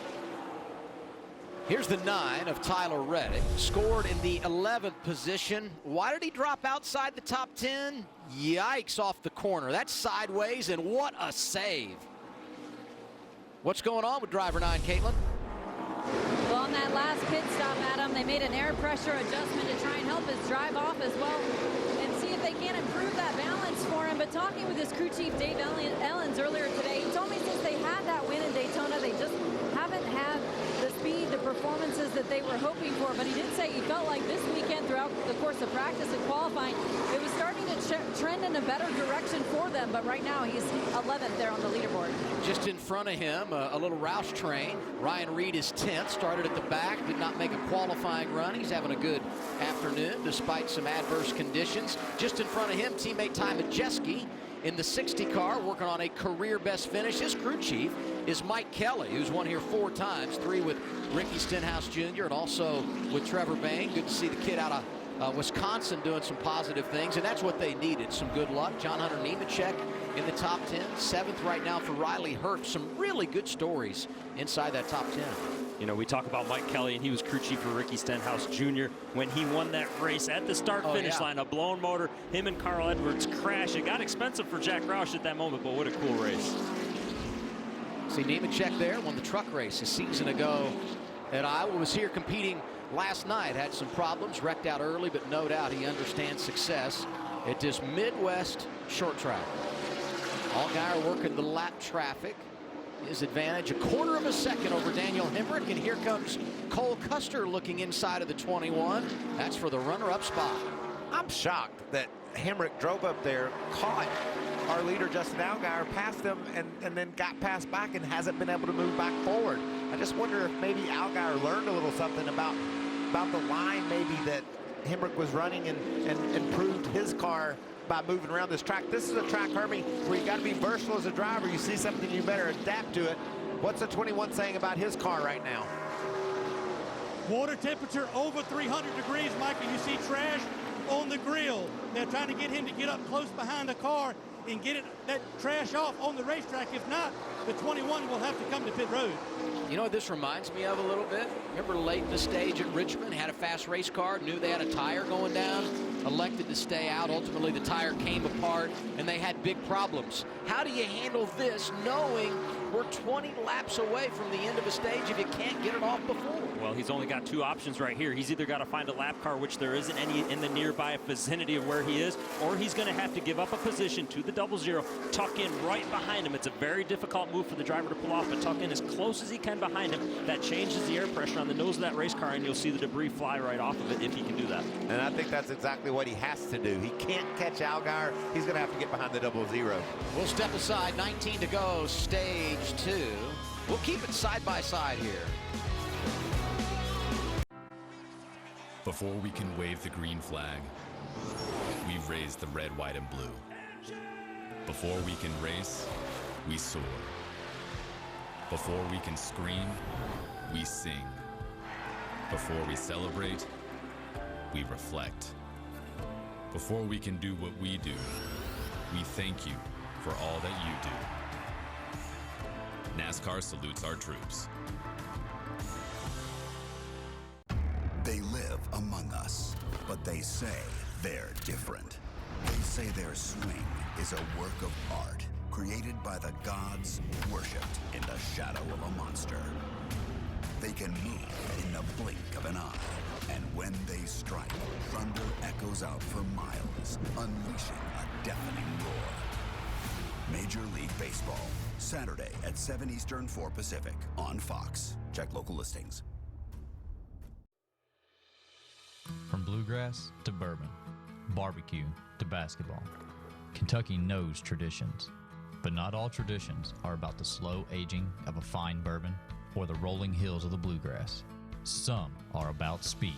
Here's the 9 of Tyler Reddick. Scored in the 11th position. Why did he drop outside the top 10? Yikes, off the corner. That's sideways, and what a save. What's going on with driver 9, Caitlin? Well, on that last pit stop, Adam, they made an air pressure adjustment to try and help his drive off as well and see if they can improve that balance for him. But talking with his crew chief, Dave Ellens, earlier today, he told me since they had that win in Daytona, they just haven't had the speed, the performances that they were hoping for. But he did say he felt like this weekend throughout the course of practice and qualifying, it was starting to trend in a better direction for them. But right now, he's 11th there on the leaderboard. Just in front of him, a little Roush train. Ryan Reed is 10th, started at the back, did not make a qualifying run. He's having a good afternoon despite some adverse conditions. Just in front of him, teammate Ty Majeski in the 60 car, working on a career best finish. His crew chief is Mike Kelly, who's won here 4 times, 3 with Ricky Stenhouse Jr. and also with Trevor Bayne. Good to see the kid out of Wisconsin doing some positive things, and that's what they needed, some good luck. John Hunter Nemechek in the top 10, 7th right now for Riley Hurt. Some really good stories inside that top 10. You know, we talk about Mike Kelly, and he was crew chief for Ricky Stenhouse Jr. when he won that race at the start-finish line. A blown motor, him and Carl Edwards crash. It got expensive for Jack Roush at that moment, but what a cool race. See Nemechek there, won the truck race a season ago at Iowa. Was here competing last night. Had some problems, wrecked out early, but no doubt he understands success at this Midwest short track. Allgaier working the lap traffic. His advantage, 1/4 of a second over Daniel Hemrick, and here comes Cole Custer looking inside of the 21. That's for the runner-up spot. I'm shocked that Hemrick drove up there, caught our leader Justin Allgaier, passed him, and then got passed back and hasn't been able to move back forward. I just wonder if maybe Allgaier learned a little something about the line maybe that Hemrick was running and improved his car by moving around this track. This is a track, Herbie, where you got to be versatile as a driver. You see something, you better adapt to it. What's the 21 saying about his car right now? Water temperature over 300 degrees, Mike, and you see trash on the grill. They're trying to get him to get up close behind the car and get that trash off on the racetrack. If not, the 21 will have to come to pit road. You know what this reminds me of a little bit? Remember late in the stage at Richmond, had a fast race car, knew they had a tire going down, elected to stay out. Ultimately, the tire came apart, and they had big problems. How do you handle this knowing we're 20 laps away from the end of a stage if you can't get it off before? Well, he's only got 2 options right here. He's either got to find a lap car, which there isn't any in the nearby vicinity of where he is, or he's going to have to give up a position to the 00, tuck in right behind him. It's a very difficult move for the driver to pull off, but tuck in as close as he can behind him. That changes the air pressure on the nose of that race car, and you'll see the debris fly right off of it if he can do that. And I think that's exactly what he has to do. He can't catch Allgaier. He's going to have to get behind the 00. We'll step aside, 19 to go, stage 2. We'll keep it side by side here. Before we can wave the green flag, we raise the red, white, and blue. Before we can race, we soar. Before we can scream, we sing. Before we celebrate, we reflect. Before we can do what we do, we thank you for all that you do. NASCAR salutes our troops. They live among us, but they say they're different. They say their swing is a work of art created by the gods worshipped in the shadow of a monster. They can move in the blink of an eye, and when they strike, thunder echoes out for miles, unleashing a deafening roar. Major League Baseball, Saturday at 7 Eastern, 4 Pacific on Fox. Check local listings. From bluegrass to bourbon, barbecue to basketball, Kentucky knows traditions. But not all traditions are about the slow aging of a fine bourbon or the rolling hills of the bluegrass. Some are about speed.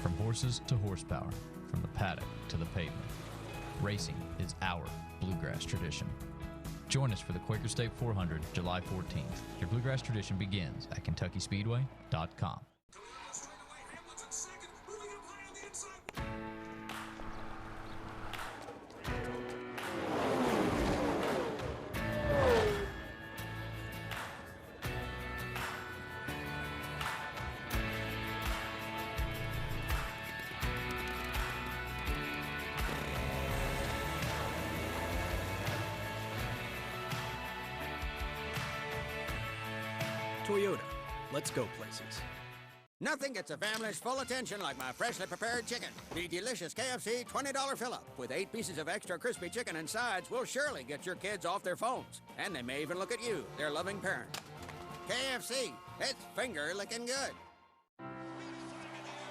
From horses to horsepower, from the paddock to the pavement, racing is our bluegrass tradition. Join us for the Quaker State 400 July 14th. Your bluegrass tradition begins at KentuckySpeedway.com. Toyota. Let's go places. Nothing gets a family's full attention like my freshly prepared chicken. The delicious KFC $20 fill-up with 8 pieces of extra crispy chicken and sides will surely get your kids off their phones. And they may even look at you, their loving parent. KFC, it's finger-licking good.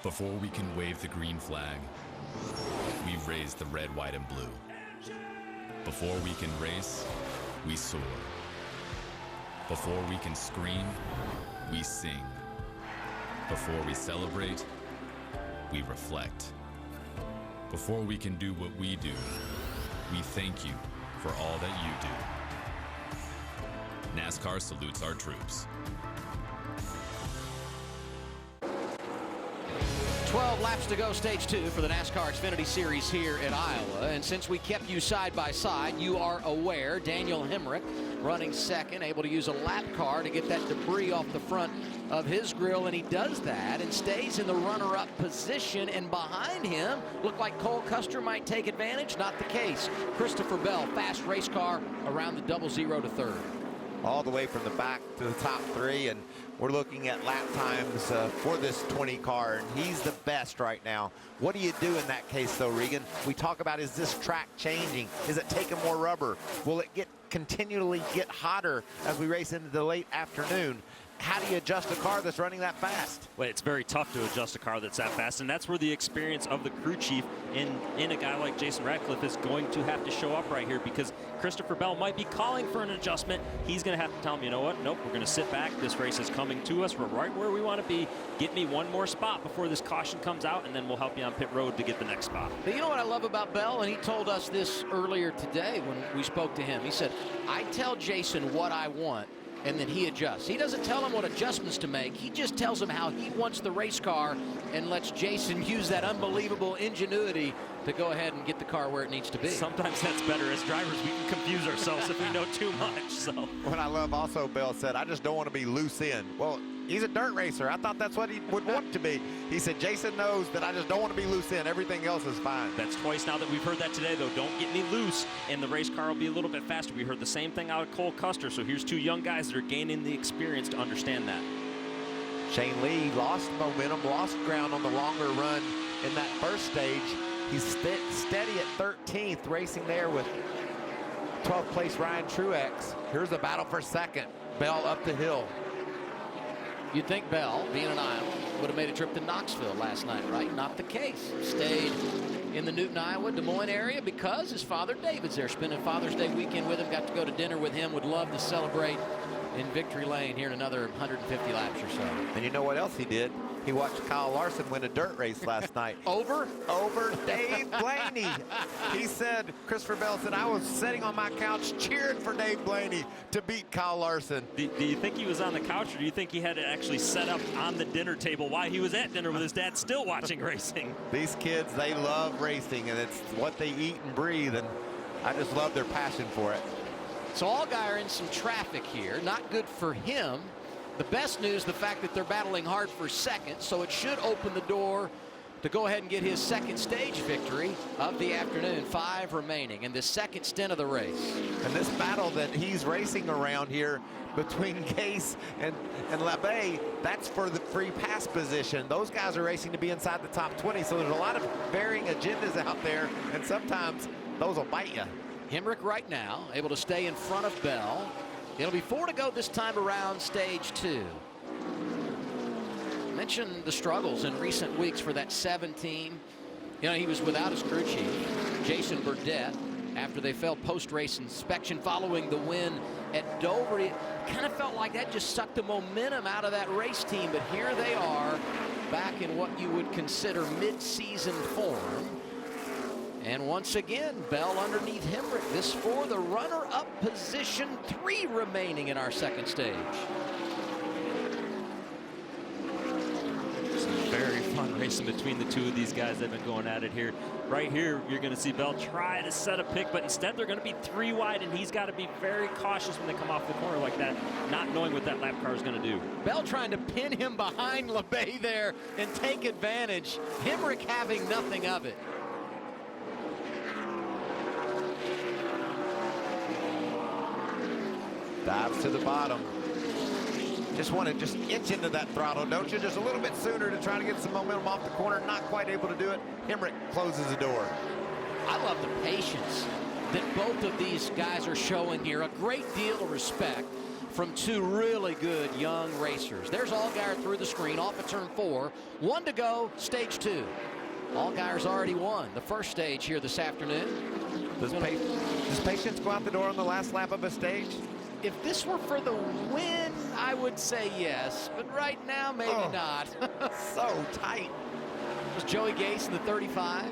Before we can wave the green flag, we raise the red, white, and blue. Before we can race, we soar. Before we can scream, we sing. Before we celebrate, we reflect. Before we can do what we do, we thank you for all that you do. NASCAR salutes our troops. 12 laps to go, stage 2 for the NASCAR Xfinity Series here at Iowa. And since we kept you side by side, you are aware Daniel Hemrick running second, able to use a lap car to get that debris off the front of his grill, and he does that and stays in the runner-up position. And behind him, looked like Cole Custer might take advantage. Not the case. Christopher Bell, fast race car around the 00 to third. All the way from the back to the top 3, and we're looking at lap times for this 20 car, and he's the best right now. What do you do in that case, though, Regan? We talk about, is this track changing? Is it taking more rubber? Will it continually get hotter as we race into the late afternoon? How do you adjust a car that's running that fast? Well, it's very tough to adjust a car that's that fast, and that's where the experience of the crew chief in a guy like Jason Ratcliffe is going to have to show up right here, because Christopher Bell might be calling for an adjustment. He's going to have to tell him, you know what, nope, we're going to sit back. This race is coming to us. We're right where we want to be. Get me one more spot before this caution comes out, and then we'll help you on pit road to get the next spot. But you know what I love about Bell, and he told us this earlier today when we spoke to him. He said, I tell Jason what I want, and then he adjusts. He doesn't tell him what adjustments to make. He just tells him how he wants the race car and lets Jason use that unbelievable ingenuity to go ahead and get the car where it needs to be. Sometimes that's better. As drivers, we can confuse ourselves if we know too much. So what I love also, Bell said, I just don't want to be loose in. Well, he's a dirt racer. I thought that's what he would want to be. He said, Jason knows that I just don't want to be loose in. Everything else is fine. That's twice now that we've heard that today, though. Don't get me loose, and the race car will be a little bit faster. We heard the same thing out of Cole Custer. So here's 2 young guys that are gaining the experience to understand that. Shane Lee lost momentum, lost ground on the longer run in that first stage. He's steady at 13th, racing there with 12th place Ryan Truex. Here's the battle for second. Bell up the hill. You'd think Bell, being an Iowa, would have made a trip to Knoxville last night, right? Not the case. Stayed in the Newton, Iowa, Des Moines area because his father David's there, spending Father's Day weekend with him, got to go to dinner with him, would love to celebrate in Victory Lane here in another 150 laps or so. And you know what else he did? He watched Kyle Larson win a dirt race last night. Over Dave Blaney. He said, Christopher Bell said, I was sitting on my couch cheering for Dave Blaney to beat Kyle Larson. Do you think he was on the couch, or do you think he had to actually set up on the dinner table while he was at dinner with his dad still watching racing? These kids, they love racing, and it's what they eat and breathe, and I just love their passion for it. So Allgaier in some traffic here. Not good for him. The best news, the fact that they're battling hard for second, so it should open the door to go ahead and get his second stage victory of the afternoon. 5 remaining in the second stint of the race. And this battle that he's racing around here between Case and LeBay, that's for the free pass position. Those guys are racing to be inside the top 20, so there's a lot of varying agendas out there, and sometimes those will bite you. Hemrick right now able to stay in front of Bell. It'll be 4 to go this time around stage 2. Mentioned the struggles in recent weeks for that 7 team. You know, he was without his crew chief, Jason Burdett, after they failed post-race inspection following the win at Dover. It kind of felt like that just sucked the momentum out of that race team, but here they are back in what you would consider mid-season form. And once again, Bell underneath Hemrick. This for the runner-up position. 3 remaining in our second stage. Some very fun racing between the 2 of these guys that have been going at it here. Right here, you're going to see Bell try to set a pick, but instead they're going to be 3 wide, and he's got to be very cautious when they come off the corner like that, not knowing what that lap car is going to do. Bell trying to pin him behind LeBay there and take advantage. Hemrick having nothing of it. Dives to the bottom. Just want to just inch into that throttle, don't you? Just a little bit sooner to try to get some momentum off the corner. Not quite able to do it. Hemrick closes the door. I love the patience that both of these guys are showing here. A great deal of respect from two really good young racers. There's Allgaier through the screen off of turn 4. 1 to go, stage 2. Allgaier's already won the first stage here this afternoon. Does patience go out the door on the last lap of a stage? If this were for the win, I would say yes, but right now, maybe not. So tight. There's Joey Gase in the 35.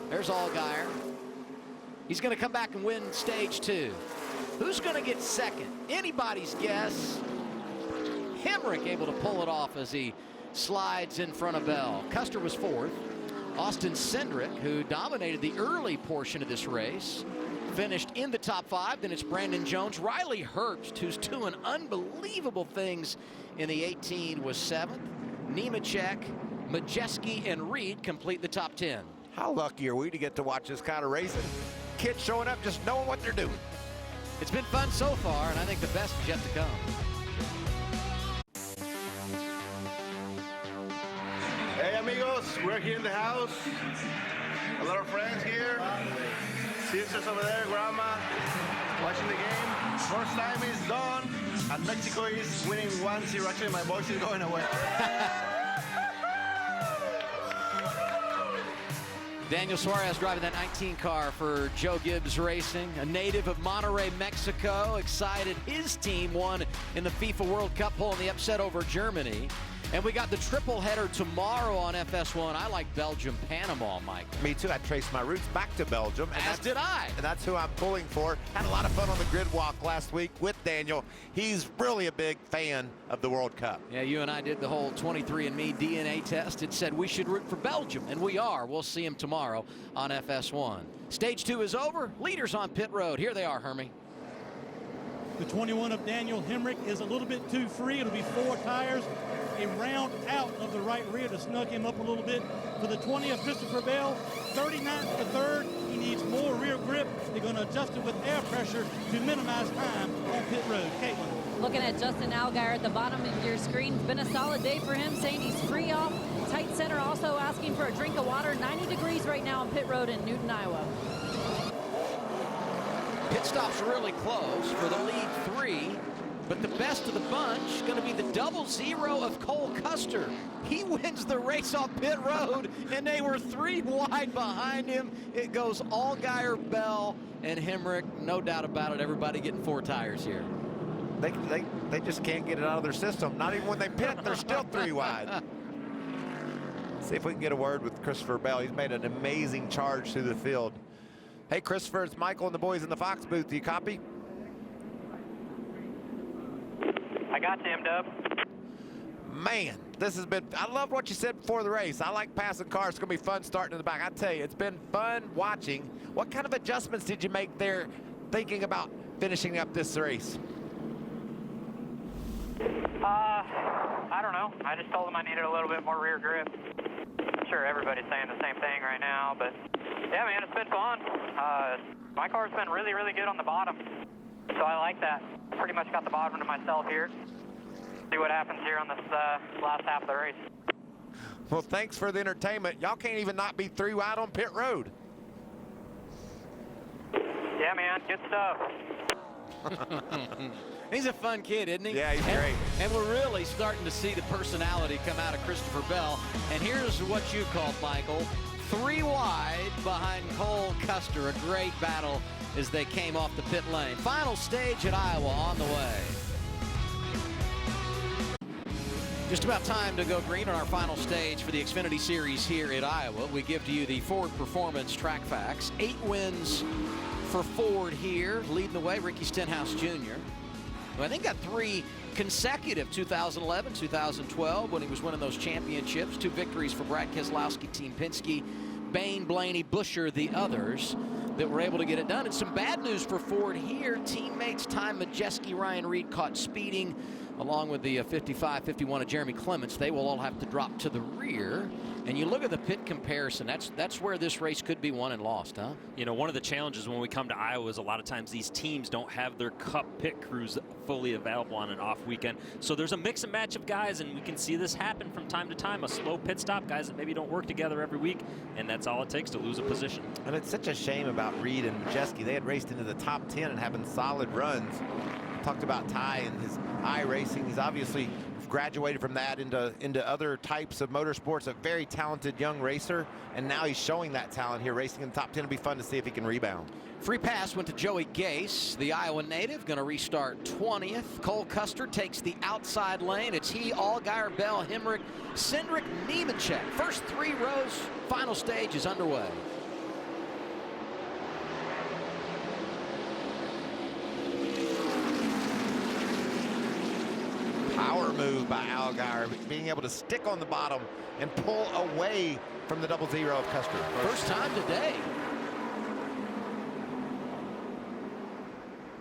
There's Allgaier. He's going to come back and win stage 2. Who's going to get second? Anybody's guess. Hemrick able to pull it off as he slides in front of Bell. Custer was 4th. Austin Cindric, who dominated the early portion of this race, finished in the top 5. Then it's Brandon Jones. Riley Herbst, who's doing unbelievable things in the 18, was 7th. Nemechek, Majeski, and Reed complete the top 10. How lucky are we to get to watch this kind of racing? Kids showing up just knowing what they're doing. It's been fun so far, and I think the best is yet to come. Hey amigos, we're here in the house. A lot of friends here. Sisters over there, grandma, watching the game. First time is done, and Mexico is winning 1-0. Actually, my voice is going away. Daniel Suarez driving that 19 car for Joe Gibbs Racing, a native of Monterrey, Mexico. Excited his team won in the FIFA World Cup, pulling the upset over Germany. And we got the triple header tomorrow on FS1. I like Belgium, Panama, Mike. Me too. I traced my roots back to Belgium. As did I. And that's who I'm pulling for. Had a lot of fun on the grid walk last week with Daniel. He's really a big fan of the World Cup. Yeah, you and I did the whole 23andMe DNA test. It said we should root for Belgium, and we are. We'll see him tomorrow on FS1. Stage 2 is over. Leaders on pit road. Here they are, Hermie. The 21 of Daniel Hemrick is a little bit too free. It'll be 4 tires. A round out of the right rear to snug him up a little bit. For the 20 of Christopher Bell, 39th to 3rd. He needs more rear grip. They're going to adjust it with air pressure to minimize time on pit road. Caitlin. Looking at Justin Allgaier at the bottom of your screen. It's been a solid day for him, saying he's free off. Tight center, also asking for a drink of water. 90 degrees right now on pit road in Newton, Iowa. Pit stop's really close for the lead 3. But the best of the bunch going to be the 00 of Cole Custer. He wins the race off pit road, and they were 3 wide behind him. It goes Allgaier, Bell, and Hemrick. No doubt about it. Everybody getting 4 tires here. They just can't get it out of their system. Not even when they pit, they're still 3 wide. See if we can get a word with Christopher Bell. He's made an amazing charge through the field. Hey, Christopher, it's Michael and the boys in the Fox booth. Do you copy? I got you, M-Dub. Man, this has been, I love what you said before the race. I like passing cars. It's going to be fun starting in the back. I tell you, it's been fun watching. What kind of adjustments did you make there thinking about finishing up this race? I don't know. I just told them I needed a little bit more rear grip. I'm sure everybody's saying the same thing right now, but yeah, man, it's been fun. My car's been really, really good on the bottom, so I like that. Pretty much got the bottom to myself here. See what happens here on this last half of the race. Well, thanks for the entertainment. Y'all can't even not be 3 wide on pit road. Yeah, man, good stuff. He's a fun kid, isn't he? Yeah, he's great. And we're really starting to see the personality come out of Christopher Bell. And here's what you called, Michael. 3 wide behind Cole Custer. A great battle as they came off the pit lane. Final stage at Iowa on the way. Just about time to go green on our final stage for the Xfinity Series here at Iowa. We give to you the Ford Performance track facts. 8 wins for Ford here. Leading the way, Ricky Stenhouse Jr., who I think got 3 consecutive, 2011, 2012, when he was winning those championships. 2 victories for Brad Keselowski, Team Penske, Bain, Blaney, Buscher, the others that were able to get it done. And some bad news for Ford here. Teammates Ty Majeski, Ryan Reed caught speeding along with the 55, 51 of Jeremy Clements. They will all have to drop to the rear. And you look at the pit comparison, that's where this race could be won and lost, huh? You know, one of the challenges when we come to Iowa is a lot of times these teams don't have their Cup pit crews fully available on an off weekend. So there's a mix and match of guys, and we can see this happen from time to time. A slow pit stop, guys that maybe don't work together every week, and that's all it takes to lose a position. And it's such a shame about Reed and Majeski. They had raced into the top 10 and having solid runs. Talked about Ty and his iRacing. He's obviously graduated from that into other types of motorsports. A very talented young racer, and now he's showing that talent here, racing in the top 10. It'll be fun to see if he can rebound. Free pass went to Joey Gase, the Iowa native, going to restart 20th. Cole Custer takes the outside lane. It's he, Allgaier, Bell, Hemrick, Cindric, Nemechek. First 3 rows, final stage is underway. Power move by Allgaier, being able to stick on the bottom and pull away from the 00 of Custer. First time today.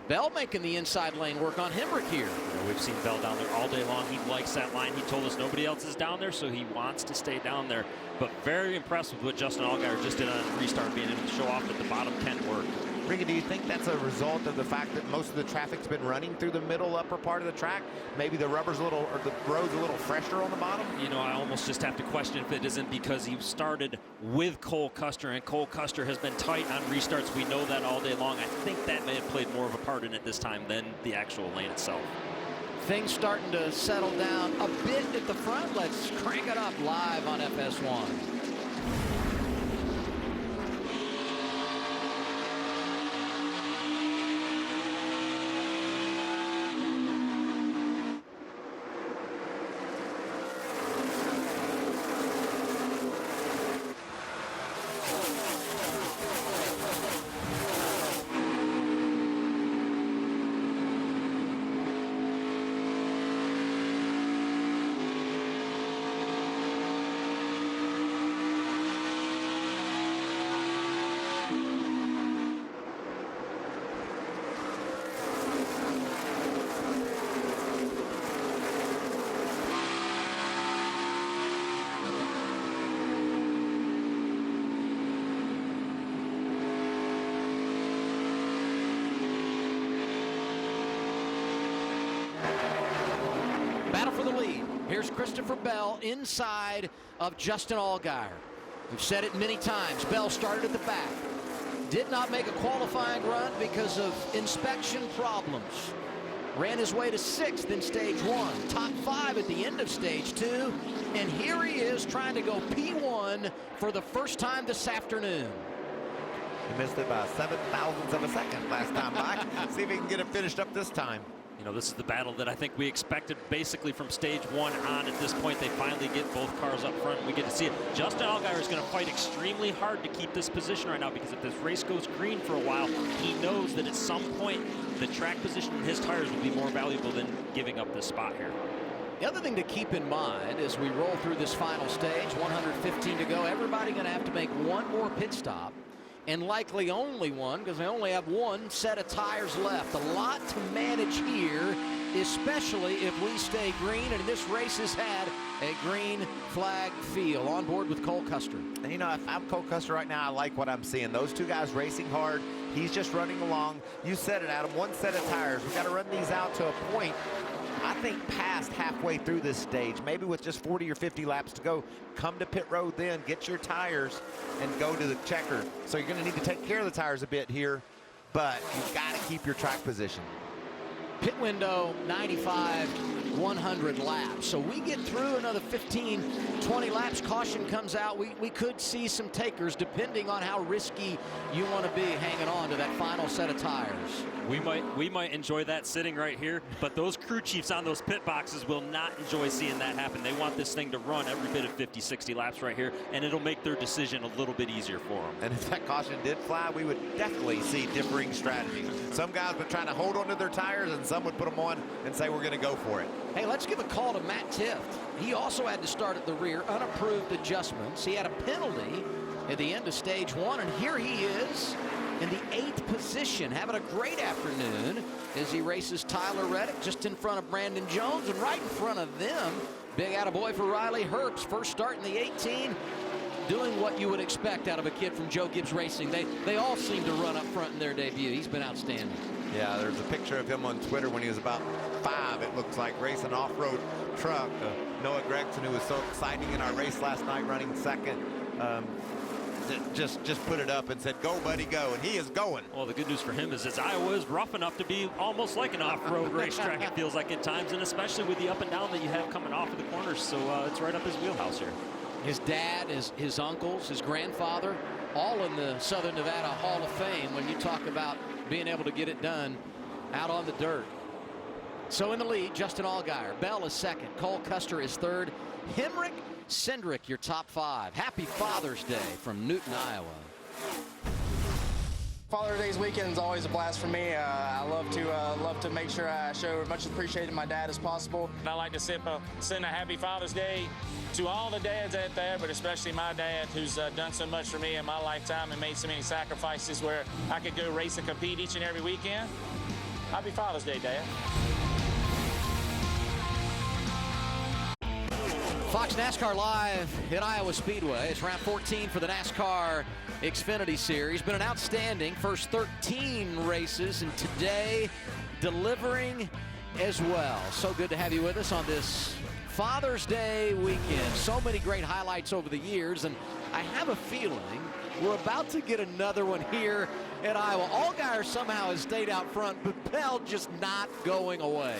Bell making the inside lane work on Hemrick here. We've seen Bell down there all day long. He likes that line. He told us nobody else is down there, so he wants to stay down there. But very impressed with what Justin Allgaier just did on restart, being able to show off that the bottom can work. Regan, do you think that's a result of the fact that most of the traffic's been running through the middle upper part of the track? Maybe the rubber's a little, or the road's a little fresher on the bottom? You know, I almost just have to question if it isn't because he started with Cole Custer, and Cole Custer has been tight on restarts. We know that all day long. I think that may have played more of a part in it this time than the actual lane itself. Things starting to settle down a bit at the front. Let's crank it up live on FS1. Here's Christopher Bell inside of Justin Allgaier. We've said it many times. Bell started at the back. Did not make a qualifying run because of inspection problems. Ran his way to 6th in stage 1. Top 5 at the end of stage 2. And here he is trying to go P1 for the first time this afternoon. He missed it by 7/1000th of a second last time by. See if he can get it finished up this time. You know, this is the battle that I think we expected basically from stage 1 on. At this point, they finally get both cars up front, and we get to see it. Justin Allgaier is going to fight extremely hard to keep this position right now, because if this race goes green for a while, he knows that at some point the track position in his tires will be more valuable than giving up this spot here. The other thing to keep in mind as we roll through this final stage, 115 to go, everybody going to have to make one more pit stop. And likely only one, because they only have one set of tires left. A lot to manage here, especially if we stay green, and this race has had a green flag feel. On board with Cole Custer. And you know, if I'm Cole Custer right now, I like what I'm seeing. Those two guys racing hard. He's just running along. You said it, Adam, one set of tires. We got to run these out to a point, I think, past halfway through this stage, maybe with just 40 or 50 laps to go. Come to pit road then, get your tires, and go to the checker. So you're going to need to take care of the tires a bit here, but you've got to keep your track position. Pit window, 95, 100 laps. So we get through another 15, 20 laps. Caution comes out. We could see some takers, depending on how risky you want to be hanging on to that final set of tires. We might enjoy that sitting right here, but those crew chiefs on those pit boxes will not enjoy seeing that happen. They want this thing to run every bit of 50, 60 laps right here, and it'll make their decision a little bit easier for them. And if that caution did fly, we would definitely see differing strategies. Some guys would try to hold onto their tires, and some would put them on and say, we're going to go for it. Hey, let's give a call to Matt Tift. He also had to start at the rear, unapproved adjustments. He had a penalty at the end of stage 1, and here he is in the 8th position, having a great afternoon as he races Tyler Reddick just in front of Brandon Jones, and right in front of them, big attaboy for Riley Herbst. First start in the 18, doing what you would expect out of a kid from Joe Gibbs Racing. They all seem to run up front in their debut. He's been outstanding. Yeah, there's a picture of him on Twitter when he was about 5, it looks like, racing off-road truck. Noah Gregson, who was so exciting in our race last night, running second, just put it up and said, "Go, buddy, go," and he is going. Well, the good news for him is Iowa is rough enough to be almost like an off-road racetrack, it feels like at times, and especially with the up and down that you have coming off of the corners, so it's right up his wheelhouse here. His dad, his uncles, his grandfather, all in the Southern Nevada Hall of Fame when you talk about being able to get it done out on the dirt. So in the lead, Justin Allgaier. Bell is second. Cole Custer is third. Hemrick, Cindric, your top 5. Happy Father's Day from Newton, Iowa. Father's Day weekend is always a blast for me. I love to make sure I show as much appreciation to my dad as possible. I'd like to send a happy Father's Day to all the dads out there, but especially my dad, who's done so much for me in my lifetime and made so many sacrifices where I could go race and compete each and every weekend. Happy Father's Day, Dad. Fox NASCAR Live at Iowa Speedway. It's round 14 for the NASCAR Xfinity Series. Been an outstanding first 13 races, and today delivering as well. So good to have you with us on this Father's Day weekend. So many great highlights over the years, and I have a feeling we're about to get another one here at Iowa. Allgaier somehow has stayed out front, but Bell just not going away.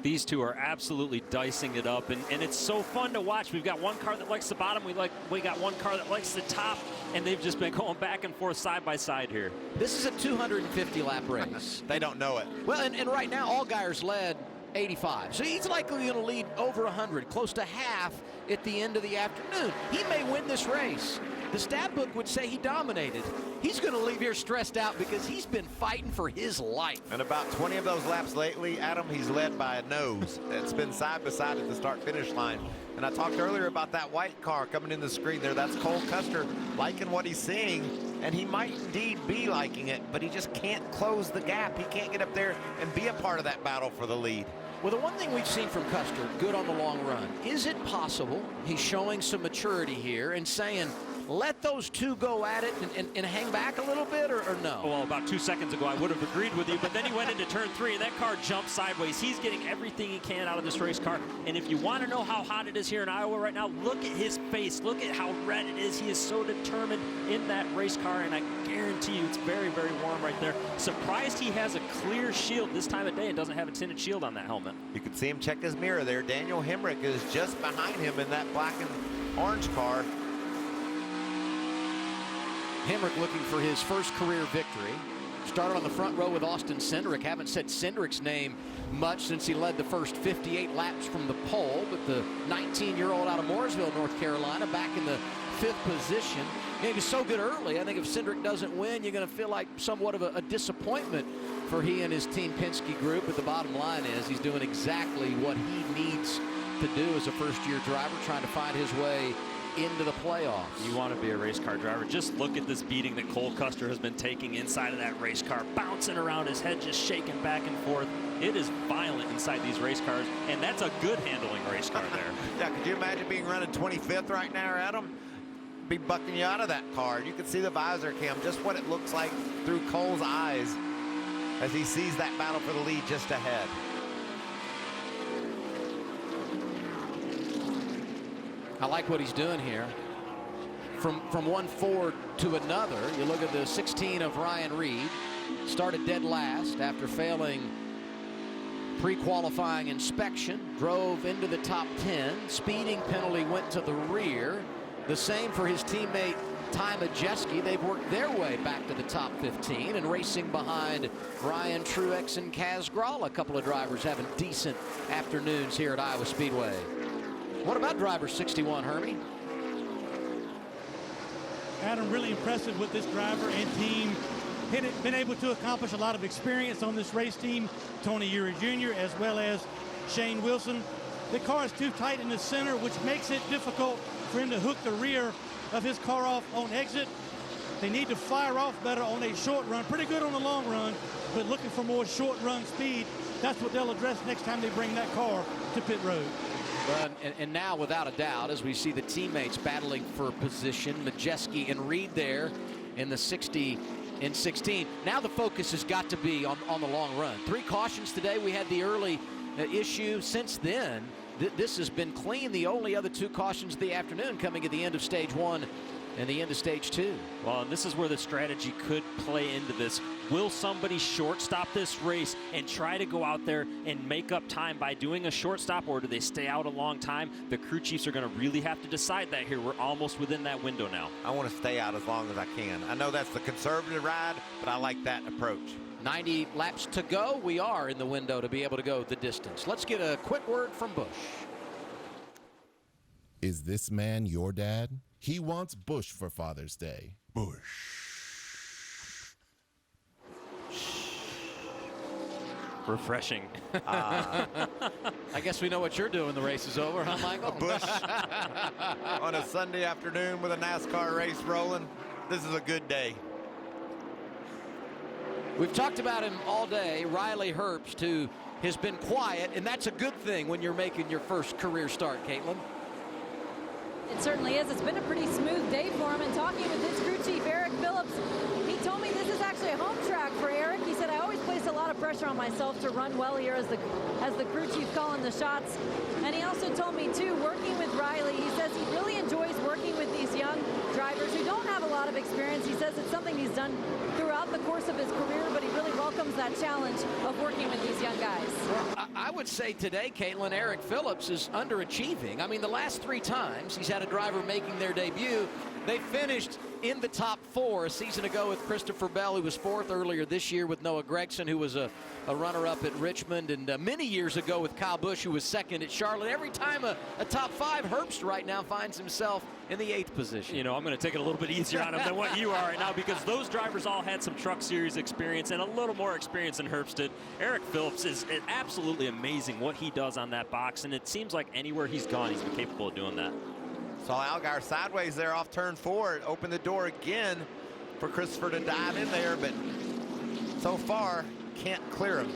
These two are absolutely dicing it up, and it's so fun to watch. We've got one car that likes the bottom, we got one car that likes the top, and they've just been going back and forth side by side here. This is a 250 lap race. They don't know it. Well, and right now Allgaier's led 85, so he's likely going to lead over 100, close to half at the end of the afternoon. He may win this race. The stat book would say he dominated. He's going to leave here stressed out because he's been fighting for his life. And about 20 of those laps lately, Adam, he's led by a nose. It's been side by side at the start-finish line. And I talked earlier about that white car coming in the screen there. That's Cole Custer liking what he's seeing, and he might indeed be liking it, but he just can't close the gap. He can't get up there and be a part of that battle for the lead. Well, the one thing we've seen from Custer, good on the long run, is it possible he's showing some maturity here and saying, let those two go at it and hang back a little bit, or no? Well, about 2 seconds ago, I would have agreed with you, but then he went into turn 3, and that car jumped sideways. He's getting everything he can out of this race car, and if you want to know how hot it is here in Iowa right now, look at his face. Look at how red it is. He is so determined in that race car, and I guarantee you it's very, very warm right there. Surprised he has a clear shield this time of day and doesn't have a tinted shield on that helmet. You can see him check his mirror there. Daniel Hemrick is just behind him in that black and orange car. Hemrick looking for his first career victory. Started on the front row with Austin Cindric. Haven't said Cindric's name much since he led the first 58 laps from the pole, but the 19-year-old out of Mooresville, North Carolina, back in the 5th position. He was so good early. I think if Cindric doesn't win, you're going to feel like somewhat of a disappointment for he and his Team Penske group. But the bottom line is he's doing exactly what he needs to do as a first-year driver, trying to find his way into the playoffs. You want to be a race car driver. Just look at this beating that Cole Custer has been taking inside of that race car, bouncing around, his head just shaking back and forth. It is violent inside these race cars, and that's a good handling race car there. Yeah, could you imagine being running 25th right now, Adam? Be bucking you out of that car. You can see the visor cam, just what it looks like through Cole's eyes as he sees that battle for the lead just ahead. I like what he's doing here. From one Ford to another, you look at the 16 of Ryan Reed. Started dead last after failing pre-qualifying inspection. Drove into the top 10. Speeding penalty went to the rear. The same for his teammate Ty Majeski. They've worked their way back to the top 15 and racing behind Ryan Truex and Kaz Gralla. A couple of drivers having decent afternoons here at Iowa Speedway. What about driver 61, Hermie? Adam, really impressive with this driver and team. Been able to accomplish a lot of experience on this race team. Tony Uri Jr. as well as Shane Wilson. The car is too tight in the center, which makes it difficult for him to hook the rear of his car off on exit. They need to fire off better on a short run. Pretty good on the long run, but looking for more short run speed. That's what they'll address next time they bring that car to pit road. But, and now, without a doubt, as we see the teammates battling for position, Majeski and Reed there in the 60 and 16. Now the focus has got to be on the long run. 3 cautions today. We had the early issue. Since then, this has been clean. The only other 2 cautions of the afternoon coming at the end of stage 1 and the end of stage 2. Well, and this is where the strategy could play into this. Will somebody shortstop this race and try to go out there and make up time by doing a shortstop, or do they stay out a long time? The crew chiefs are going to really have to decide that here. We're almost within that window now. I want to stay out as long as I can. I know that's the conservative ride, but I like that approach. 90 laps to go. We are in the window to be able to go the distance. Let's get a quick word from Busch. Is this man your dad? He wants Busch for Father's Day. Busch. Refreshing. I guess we know what you're doing. The race is over, huh, Michael? Busch on a Sunday afternoon with a NASCAR race rolling. This is a good day. We've talked about him all day. Riley Herbst, who has been quiet, and that's a good thing when you're making your first career start, Caitlin. It certainly is. It's been a pretty smooth day for him. And talking with his crew chief, Eric Phillips, he told me this is actually a home track for Eric. He said, I always place a lot of pressure on myself to run well here as the crew chief calling the shots. And he also told me, too, working with Riley, he says he really enjoys working with these young drivers who don't have a lot of experience. He says it's something he's done throughout the course of his career, but he really welcomes that challenge of working with these young guys. Well, I would say today, Caitlin, Eric Phillips is underachieving. I mean, the last 3 times he's had a driver making their debut, they finished in the top 4 a season ago with Christopher Bell, who was 4th earlier this year, with Noah Gragson, who was a runner-up at Richmond, and many years ago with Kyle Busch, who was 2nd at Charlotte. Every time a top 5, Herbst right now finds himself in the 8th position. You know, I'm going to take it a little bit easier on him than what you are right now, because those drivers all had some Truck Series experience and a little more experience than Herbst did. Eric Phillips is absolutely amazing what he does on that box, and it seems like anywhere he's gone, he's been capable of doing that. Saw Allgaier sideways there off turn 4. Opened the door again for Christopher to dive in there, but so far can't clear him.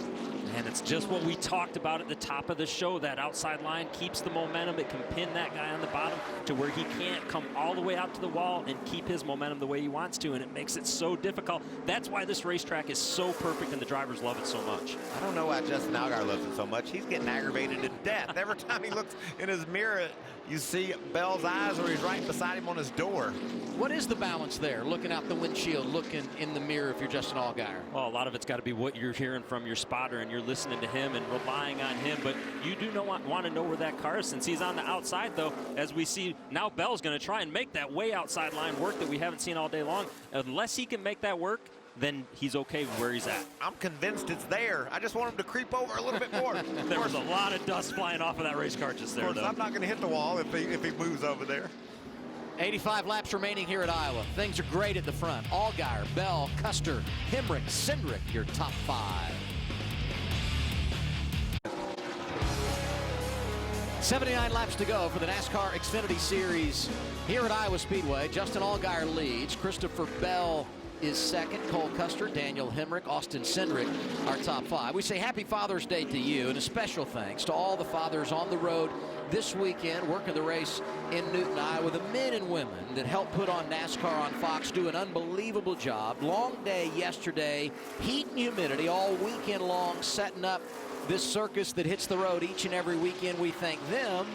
And it's just what we talked about at the top of the show. That outside line keeps the momentum. It can pin that guy on the bottom to where he can't come all the way out to the wall and keep his momentum the way he wants to, and it makes it so difficult. That's why this racetrack is so perfect and the drivers love it so much. I don't know why Justin Allgaier loves it so much. He's getting aggravated to death. Every time he looks in his mirror, you see Bell's eyes, or he's right beside him on his door. What is the balance there, looking out the windshield, looking in the mirror if you're Justin Allgaier? Well, a lot of it's got to be what you're hearing from your spotter, and you're listening to him and relying on him, but you do want to know where that car is. Since he's on the outside, though, as we see now, Bell's going to try and make that way outside line work that we haven't seen all day long. Unless he can make that work, then he's okay where he's at. I'm convinced it's there. I just want him to creep over a little bit more. There was a lot of dust flying off of that race car just there, though. I'm not going to hit the wall if he moves over there. 85 laps remaining here at Iowa. Things are great at the front. Allgaier, Bell, Custer, Hemrick, Cindric, your top 5. 79 laps to go for the NASCAR Xfinity Series here at Iowa Speedway. Justin Allgaier leads. Christopher Bell is 2nd. Cole Custer, Daniel Hemrick, Austin Cindric, our top 5. We say happy Father's Day to you, and a special thanks to all the fathers on the road this weekend working the race in Newton, Iowa. The men and women that helped put on NASCAR on Fox do an unbelievable job. Long day yesterday, heat and humidity all weekend long, setting up this circus that hits the road each and every weekend. We thank them.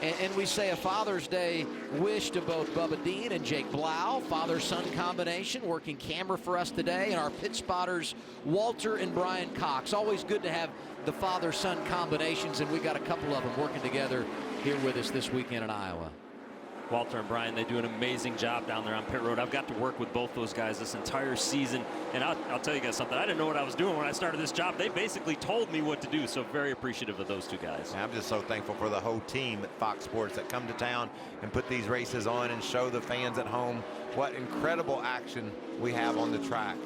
And we say a Father's Day wish to both Bubba Dean and Jake Blau, father-son combination, working camera for us today, and our pit spotters, Walter and Brian Cox. Always good to have the father-son combinations, and we got a couple of them working together here with us this weekend in Iowa. Walter and Brian, they do an amazing job down there on pit road. I've got to work with both those guys this entire season, and I'll tell you guys something. I didn't know what I was doing when I started this job. They basically told me what to do, so very appreciative of those two guys. I'm just so thankful for the whole team at Fox Sports that come to town and put these races on and show the fans at home what incredible action we have on the track.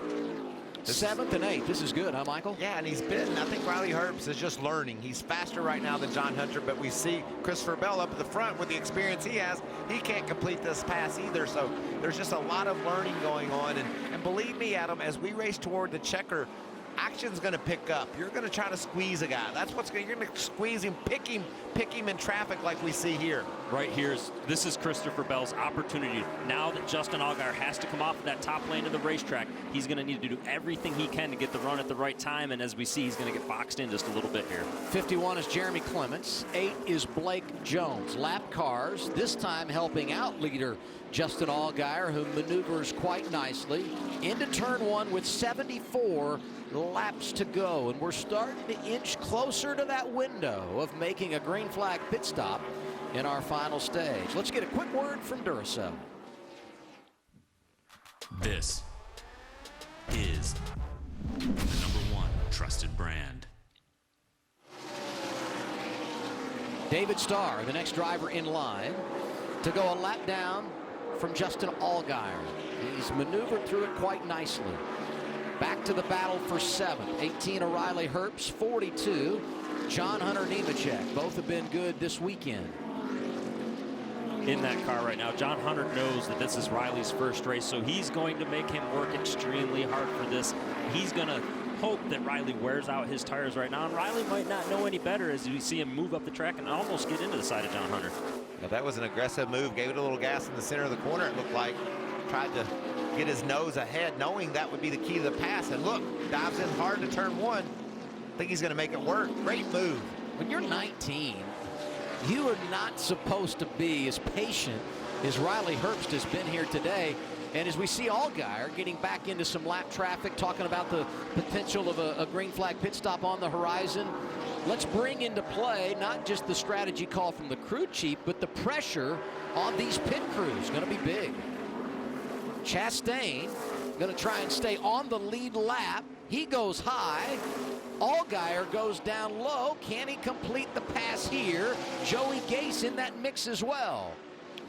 7th and 8th. This is good, huh, Michael? Yeah, and I think Riley Herbst is just learning. He's faster right now than John Hunter, but we see Christopher Bell up at the front with the experience he has. He can't complete this pass either, so there's just a lot of learning going on. And believe me, Adam, as we race toward the checker, action's going to pick up. You're going to try to squeeze a guy. That's what's going. You're going to squeeze him, pick him in traffic like we see here. Right here, this is Christopher Bell's opportunity. Now that Justin Allgaier has to come off of that top lane of the racetrack, he's going to need to do everything he can to get the run at the right time. And as we see, he's going to get boxed in just a little bit here. 51 is Jeremy Clements. 8 is Blake Jones. Lap cars, this time helping out leader Justin Allgaier, who maneuvers quite nicely into turn 1 with 74 laps to go, and we're starting to inch closer to that window of making a green flag pit stop in our final stage. Let's get a quick word from Duracell. This is the #1 trusted brand. David Starr, the next driver in line, to go a lap down from Justin Allgaier. He's maneuvered through it quite nicely. Back to the battle for 7th. 18 Riley Herbst, 42 John Hunter Nemechek. Both have been good this weekend. In that car right now, John Hunter knows that this is Riley's first race, so he's going to make him work extremely hard for this. He's going to hope that Riley wears out his tires right now, and Riley might not know any better as we see him move up the track and almost get into the side of John Hunter. Now, that was an aggressive move. Gave it a little gas in the center of the corner, it looked like. Tried to get his nose ahead, knowing that would be the key to the pass. And look, dives in hard to turn 1. I think he's going to make it work. Great move. When you're 19, you are not supposed to be as patient as Riley Herbst has been here today. And as we see Allgaier getting back into some lap traffic, talking about the potential of a green flag pit stop on the horizon, let's bring into play not just the strategy call from the crew chief, but the pressure on these pit crews. Going to be big. Chastain going to try and stay on the lead lap. He goes high. Allgaier goes down low. Can he complete the pass here? Joey Gase in that mix as well.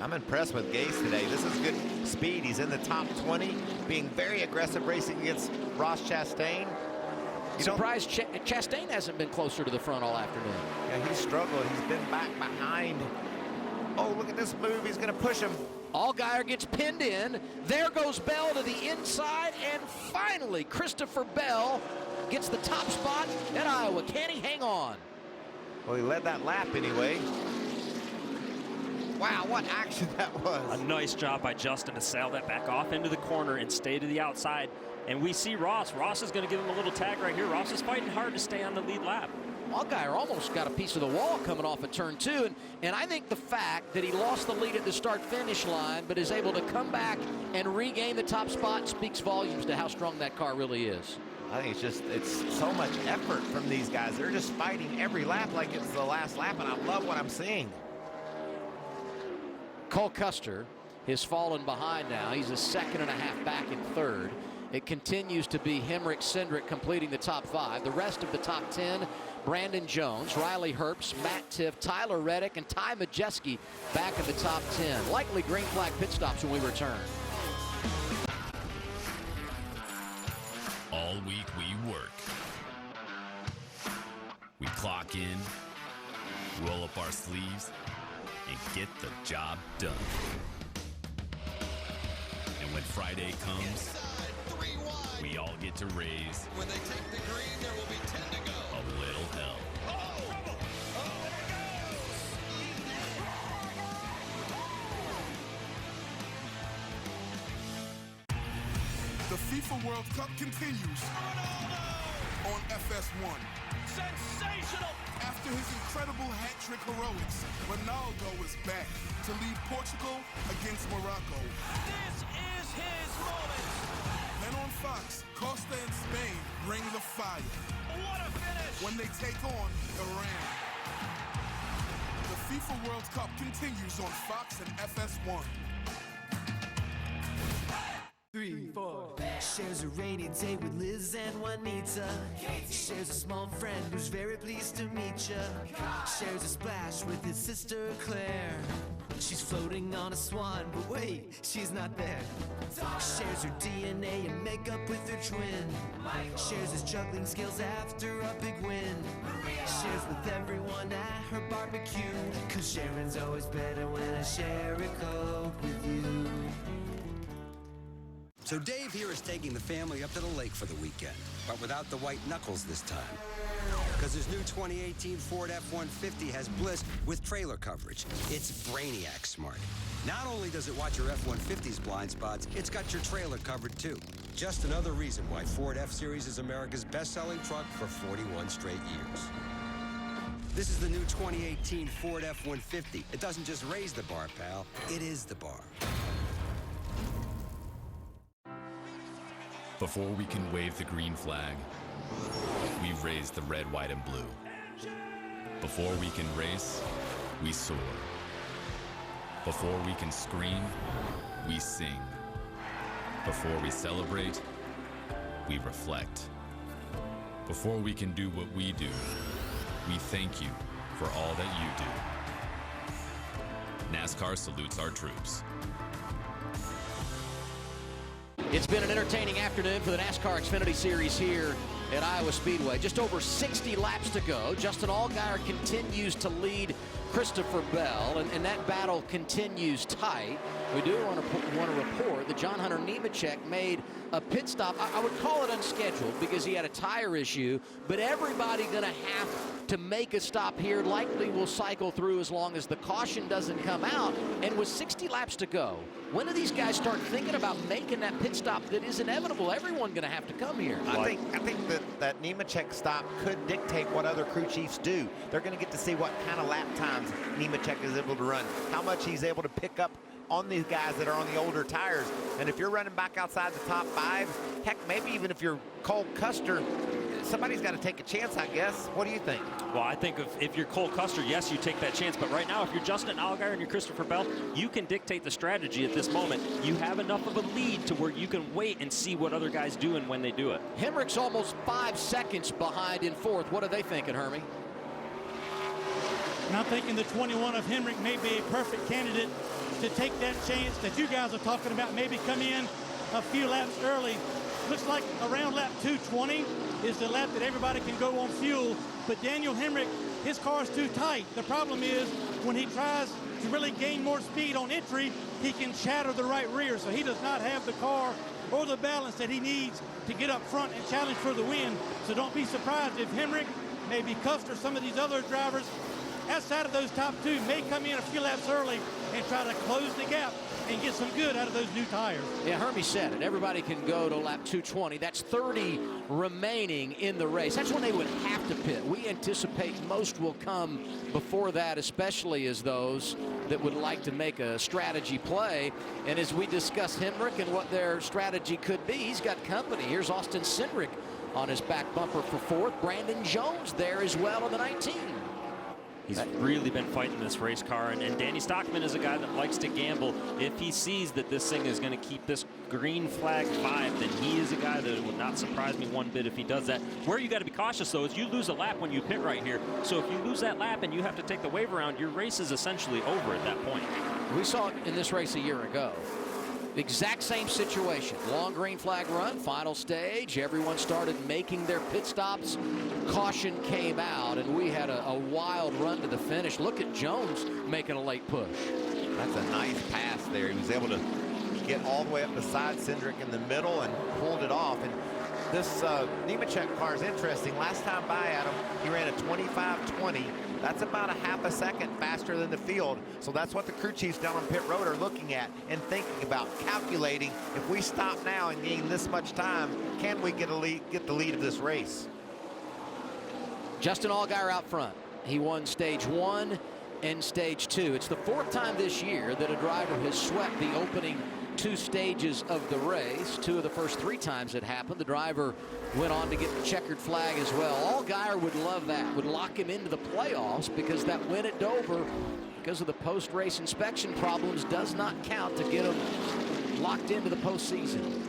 I'm impressed with Gase today. This is good speed. He's in the top 20, being very aggressive racing against Ross Chastain. Surprised Chastain hasn't been closer to the front all afternoon. Yeah, he's struggled. He's been back behind. Oh, look at this move. He's going to push him. Allgaier gets pinned in. There goes Bell to the inside. And finally, Christopher Bell gets the top spot at Iowa. Can he hang on? Well, he led that lap anyway. Wow, what action that was. A nice job by Justin to sail that back off into the corner and stay to the outside. And we see Ross. Ross is going to give him a little tag right here. Ross is fighting hard to stay on the lead lap. Allgaier almost got a piece of the wall coming off at turn 2. And I think the fact that he lost the lead at the start-finish line but is able to come back and regain the top spot speaks volumes to how strong that car really is. I think it's so much effort from these guys. They're just fighting every lap like it's the last lap, and I love what I'm seeing. Cole Custer has fallen behind now. He's a second and a half back in third. It continues to be Hemrick Cindric completing the top 5. The rest of the top 10, Brandon Jones, Riley Herbst, Matt Tiff, Tyler Reddick, and Ty Majeski back in the top 10. Likely green flag pit stops when we return. All week we work. We clock in, roll up our sleeves, and get the job done. And when Friday comes, we all get to raise when they take the green, there will be 10 to go. A little hell. The FIFA World Cup continues on FS1. Sensational! After his incredible hat-trick heroics, Ronaldo is back to lead Portugal against Morocco. This is his moment! Then on Fox, Costa and Spain bring the fire. What a finish! When they take on Iran. The FIFA World Cup continues on Fox and FS1. 3, 4. Shares a rainy day with Liz and Juanita. Shares a small friend who's very pleased to meet ya. Shares a splash with his sister Claire. She's floating on a swan, but wait, she's not there. Shares her DNA and makeup with her twin. Shares his juggling skills after a big win. Shares with everyone at her barbecue. Cause sharing's always better when I share a Coke with you. So Dave here is taking the family up to the lake for the weekend, but without the white knuckles this time. Because his new 2018 Ford F-150 has Bliss with trailer coverage. It's Brainiac smart. Not only does it watch your F-150's blind spots, it's got your trailer covered too. Just another reason why Ford F-Series is America's best-selling truck for 41 straight years. This is the new 2018 Ford F-150. It doesn't just raise the bar, pal. It is the bar. Before we can wave the green flag, we raise the red, white, and blue. Before we can race, we soar. Before we can scream, we sing. Before we celebrate, we reflect. Before we can do what we do, we thank you for all that you do. NASCAR salutes our troops. It's been an entertaining afternoon for the NASCAR Xfinity Series here at Iowa Speedway. Just over 60 laps to go. Justin Allgaier continues to lead Christopher Bell, and that battle continues tight. We do want to report that John Hunter Nemechek made a pit stop. I would call it unscheduled because he had a tire issue, but everybody going to have to make a stop here. Likely will cycle through as long as the caution doesn't come out. And with 60 laps to go, when do these guys start thinking about making that pit stop that is inevitable? Everyone going to have to come here. I think that Nemechek stop could dictate what other crew chiefs do. They're going to get to see what kind of lap times Nemechek is able to run, how much he's able to pick up on these guys that are on the older tires. And if you're running back outside the top 5, heck, maybe even if you're Cole Custer, somebody's got to take a chance, I guess. What do you think? Well, I think if you're Cole Custer, yes, you take that chance. But right now, if you're Justin Allgaier and you're Christopher Bell, you can dictate the strategy at this moment. You have enough of a lead to where you can wait and see what other guys do and when they do it. Hemrick's almost 5 seconds behind in fourth. What are they thinking, Hermie? And I'm thinking the 21 of Hemrick may be a perfect candidate to take that chance that you guys are talking about, maybe come in a few laps early. Looks like around lap 220 is the lap that everybody can go on fuel, but Daniel Hemrick, his car is too tight. The problem is when he tries to really gain more speed on entry, he can shatter the right rear, so he does not have the car or the balance that he needs to get up front and challenge for the win. So don't be surprised if Hemrick, maybe Custer, some of these other drivers outside of those top 2 may come in a few laps early and try to close the gap and get some good out of those new tires. Yeah, Hermie said it. Everybody can go to lap 220. That's 30 remaining in the race. That's when they would have to pit. We anticipate most will come before that, especially as those that would like to make a strategy play. And as we discuss Hemrick and what their strategy could be, he's got company. Here's Austin Cindric on his back bumper for fourth. Brandon Jones there as well on the 19. He's really been fighting this race car, and Danny Stockman is a guy that likes to gamble. If he sees that this thing is going to keep this green flag 5, then he is a guy that would not surprise me one bit if he does that. Where you got to be cautious, though, is you lose a lap when you pit right here. So if you lose that lap and you have to take the wave around, your race is essentially over at that point. We saw it in this race a year ago. Exact same situation. Long green flag run, final stage. Everyone started making their pit stops. Caution came out, and we had a wild run to the finish. Look at Jones making a late push. That's a nice pass there. He was able to get all the way up beside Cindric in the middle and pulled it off. And this Nemechek car is interesting. Last time by Adam, he ran a 25.20. That's about a half a second faster than the field. So that's what the crew chiefs down on pit road are looking at and thinking about, calculating. If we stop now and gain this much time, can we get the lead of this race? Justin Allgaier out front. He won stage 1 and stage 2. It's the 4th time this year that a driver has swept the opening 2 stages of the race. 2 of the first 3 times it happened, the driver went on to get the checkered flag as well. Allgaier would love that, would lock him into the playoffs, because that win at Dover, because of the post-race inspection problems, does not count to get him locked into the postseason.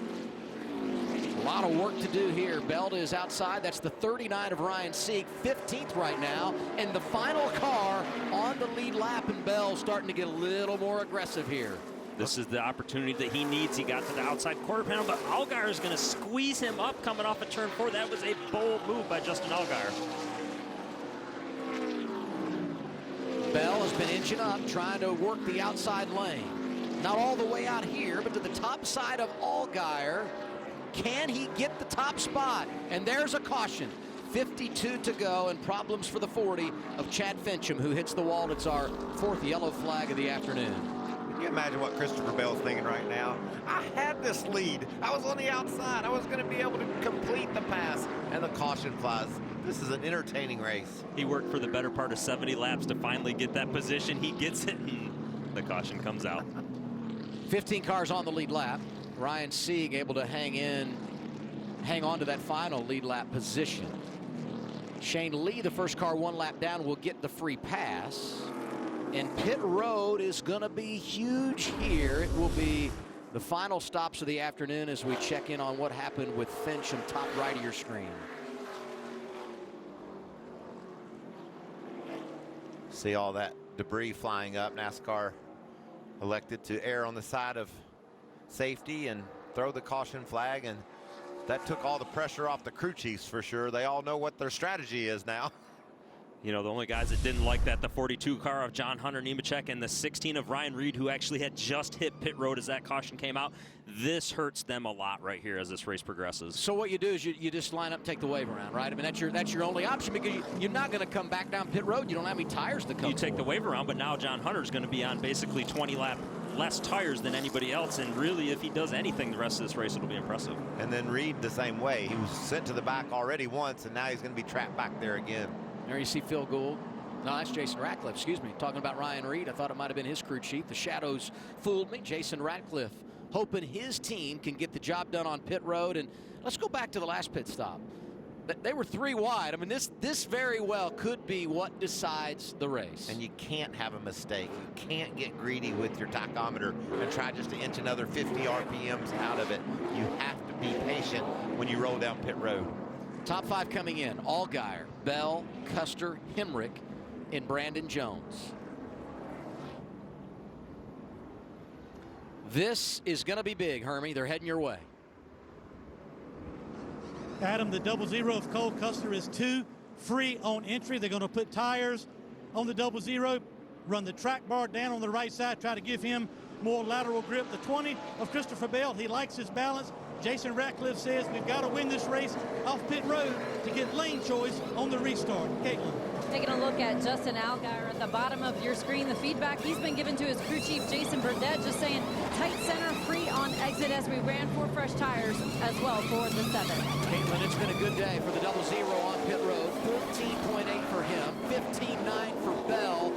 lot of work to do here. Bell is outside. That's the 39 of Ryan Sieg, 15th right now. And the final car on the lead lap, and Bell starting to get a little more aggressive here. This is the opportunity that he needs. He got to the outside quarter panel, but Allgaier is going to squeeze him up coming off of turn 4. That was a bold move by Justin Allgaier. Bell has been inching up, trying to work the outside lane. Not all the way out here, but to the top side of Allgaier. Can he get the top spot? And there's a caution. 52 to go, and problems for the 40 of Chad Fincham, who hits the wall. It's our 4th yellow flag of the afternoon. Can you imagine what Christopher Bell's thinking right now? I had this lead. I was on the outside. I was going to be able to complete the pass, and the caution flies. This is an entertaining race. He worked for the better part of 70 laps to finally get that position. He gets it, and the caution comes out. 15 cars on the lead lap. Ryan Sieg able to hang on to that final lead lap position. Shane Lee, the first car 1 lap down, will get the free pass. And pit road is going to be huge here. It will be the final stops of the afternoon as we check in on what happened with Fincham, top right of your screen. See all that debris flying up. NASCAR elected to err on the side of safety and throw the caution flag, and that took all the pressure off the crew chiefs for sure. They all know what their strategy is now. You know, the only guys that didn't like that, the 42 car of John Hunter Nemechek and the 16 of Ryan Reed, who actually had just hit pit road as that caution came out. This hurts them a lot right here as this race progresses. So what you do is you just line up, take the wave around, right? I mean, that's your only option, because you're not going to come back down pit road. You don't have any tires to come. You take the wave around, but now John Hunter's going to be on basically 20 lap less tires than anybody else, and really, if he does anything the rest of this race, it'll be impressive. And then Reed the same way. He was sent to the back already once, and now he's going to be trapped back there again. There you see Phil Gould. No, that's Jason Ratcliffe, excuse me. Talking about Ryan Reed, I thought it might have been his crew chief. The shadows fooled me. Jason Ratcliffe hoping his team can get the job done on pit road. And let's go back to the last pit stop. They were 3 wide. I mean, this very well could be what decides the race. And you can't have a mistake. You can't get greedy with your tachometer and try just to inch another 50 RPMs out of it. You have to be patient when you roll down pit road. Top 5 coming in. Allgaier, Bell, Custer, Hemrick, and Brandon Jones. This is going to be big, Hermie. They're heading your way. Adam, the 00 of Cole Custer is 2 free on entry. They're going to put tires on the 00, run the track bar down on the right side, try to give him more lateral grip. The 20 of Christopher Bell, he likes his balance. Jason Ratcliffe says we've got to win this race off pit road to get lane choice on the restart. Caitlin. Taking a look at Justin Allgaier at the bottom of your screen, the feedback he's been given to his crew chief, Jason Burdett, just saying tight center, free on exit as we ran 4 fresh tires as well for the 7. Caitlin, it's been a good day for the 00 on pit road. 14.8 for him, 15.9 for Bell,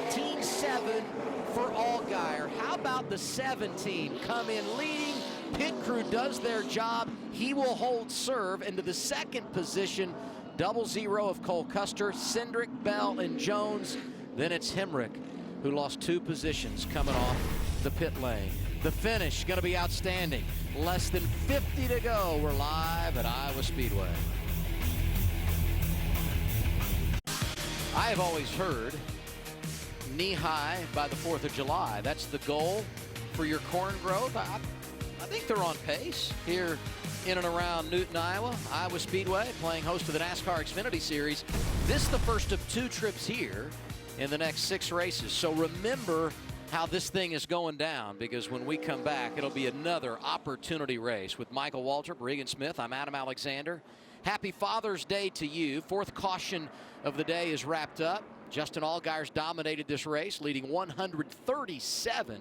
14.7 for Allgaier. How about the 17 come in leading? Pit crew does their job. He will hold serve into the 2nd position. 00 of Cole Custer, Cindric, Bell, and Jones. Then it's Hemrick, who lost 2 positions coming off the pit lane. The finish going to be outstanding. Less than 50 to go. We're live at Iowa Speedway. I have always heard knee high by the 4th of July. That's the goal for your corn growth. I think they're on pace here in and around Newton, Iowa. Iowa Speedway playing host to the NASCAR Xfinity Series. This is the first of 2 trips here in the next 6 races. So remember how this thing is going down, because when we come back, it'll be another opportunity race. With Michael Waltrip, Regan Smith, I'm Adam Alexander. Happy Father's Day to you. 4th caution of the day is wrapped up. Justin Allgaier's dominated this race, leading 137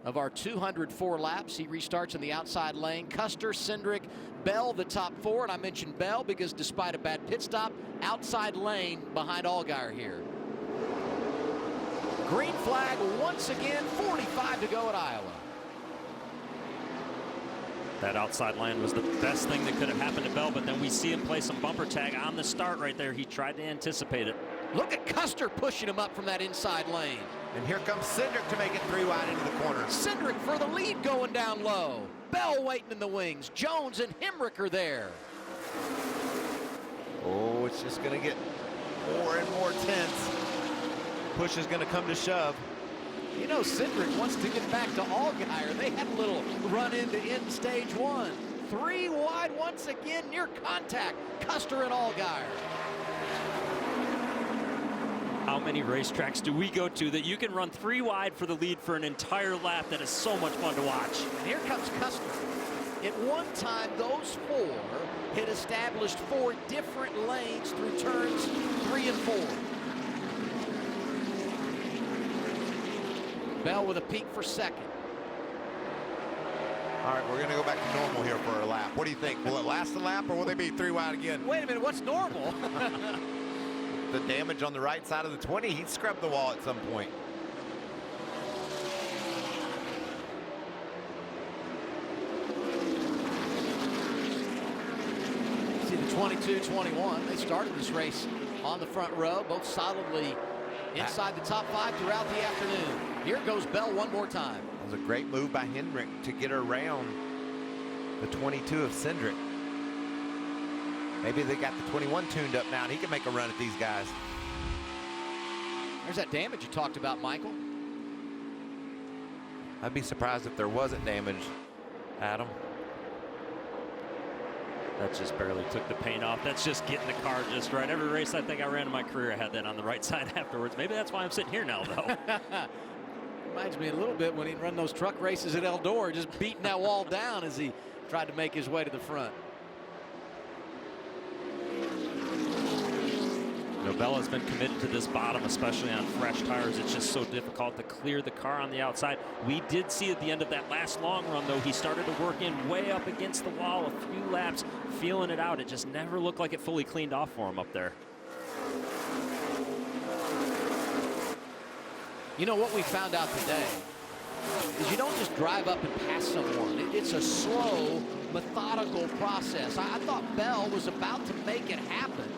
of our 204 laps. He restarts in the outside lane. Custer, Cindric, Bell, the top 4. And I mentioned Bell because despite a bad pit stop, outside lane behind Allgaier here. Green flag once again, 45 to go at Iowa. That outside lane was the best thing that could have happened to Bell, but then we see him play some bumper tag on the start right there. He tried to anticipate it. Look at Custer pushing him up from that inside lane. And here comes Cindric to make it 3 wide into the corner. Cindric for the lead going down low. Bell waiting in the wings. Jones and Hemrick are there. Oh, it's just going to get more and more tense. Push is going to come to shove. You know, Cindric wants to get back to Allgaier. They had a little run in to end stage one. 3 wide once again, near contact. Custer and Allgaier. How many racetracks do we go to that you can run 3 wide for the lead for an entire lap? That is so much fun to watch. And here comes Custer. At one time, those 4 had established 4 different lanes through turns 3 and 4. Bell with a peak for second. All right, we're going to go back to normal here for a lap. What do you think? Will it last a lap, or will they be 3 wide again? Wait a minute, what's normal? The damage on the right side of the 20, he'd scrub the wall at some point. See the 22-21. They started this race on the front row, both solidly inside the top 5 throughout the afternoon. Here goes Bell one more time. It was a great move by Hemrick to get around the 22 of Cindric. Maybe they got the 21 tuned up now, and he can make a run at these guys. There's that damage you talked about, Michael. I'd be surprised if there wasn't damage, Adam. That just barely took the paint off. That's just getting the car just right. Every race I think I ran in my career, I had that on the right side afterwards. Maybe that's why I'm sitting here now, though. Reminds me a little bit when he'd run those truck races at Eldora, just beating that wall down as he tried to make his way to the front. Nobella's been committed to this bottom, especially on fresh tires. It's just so difficult to clear the car on the outside. We did see at the end of that last long run, though, he started to work in way up against the wall, a few laps, feeling it out. It just never looked like it fully cleaned off for him up there. You know what we found out today is you don't just drive up and pass someone. It's a slow, methodical process. I thought Bell was about to make it happen.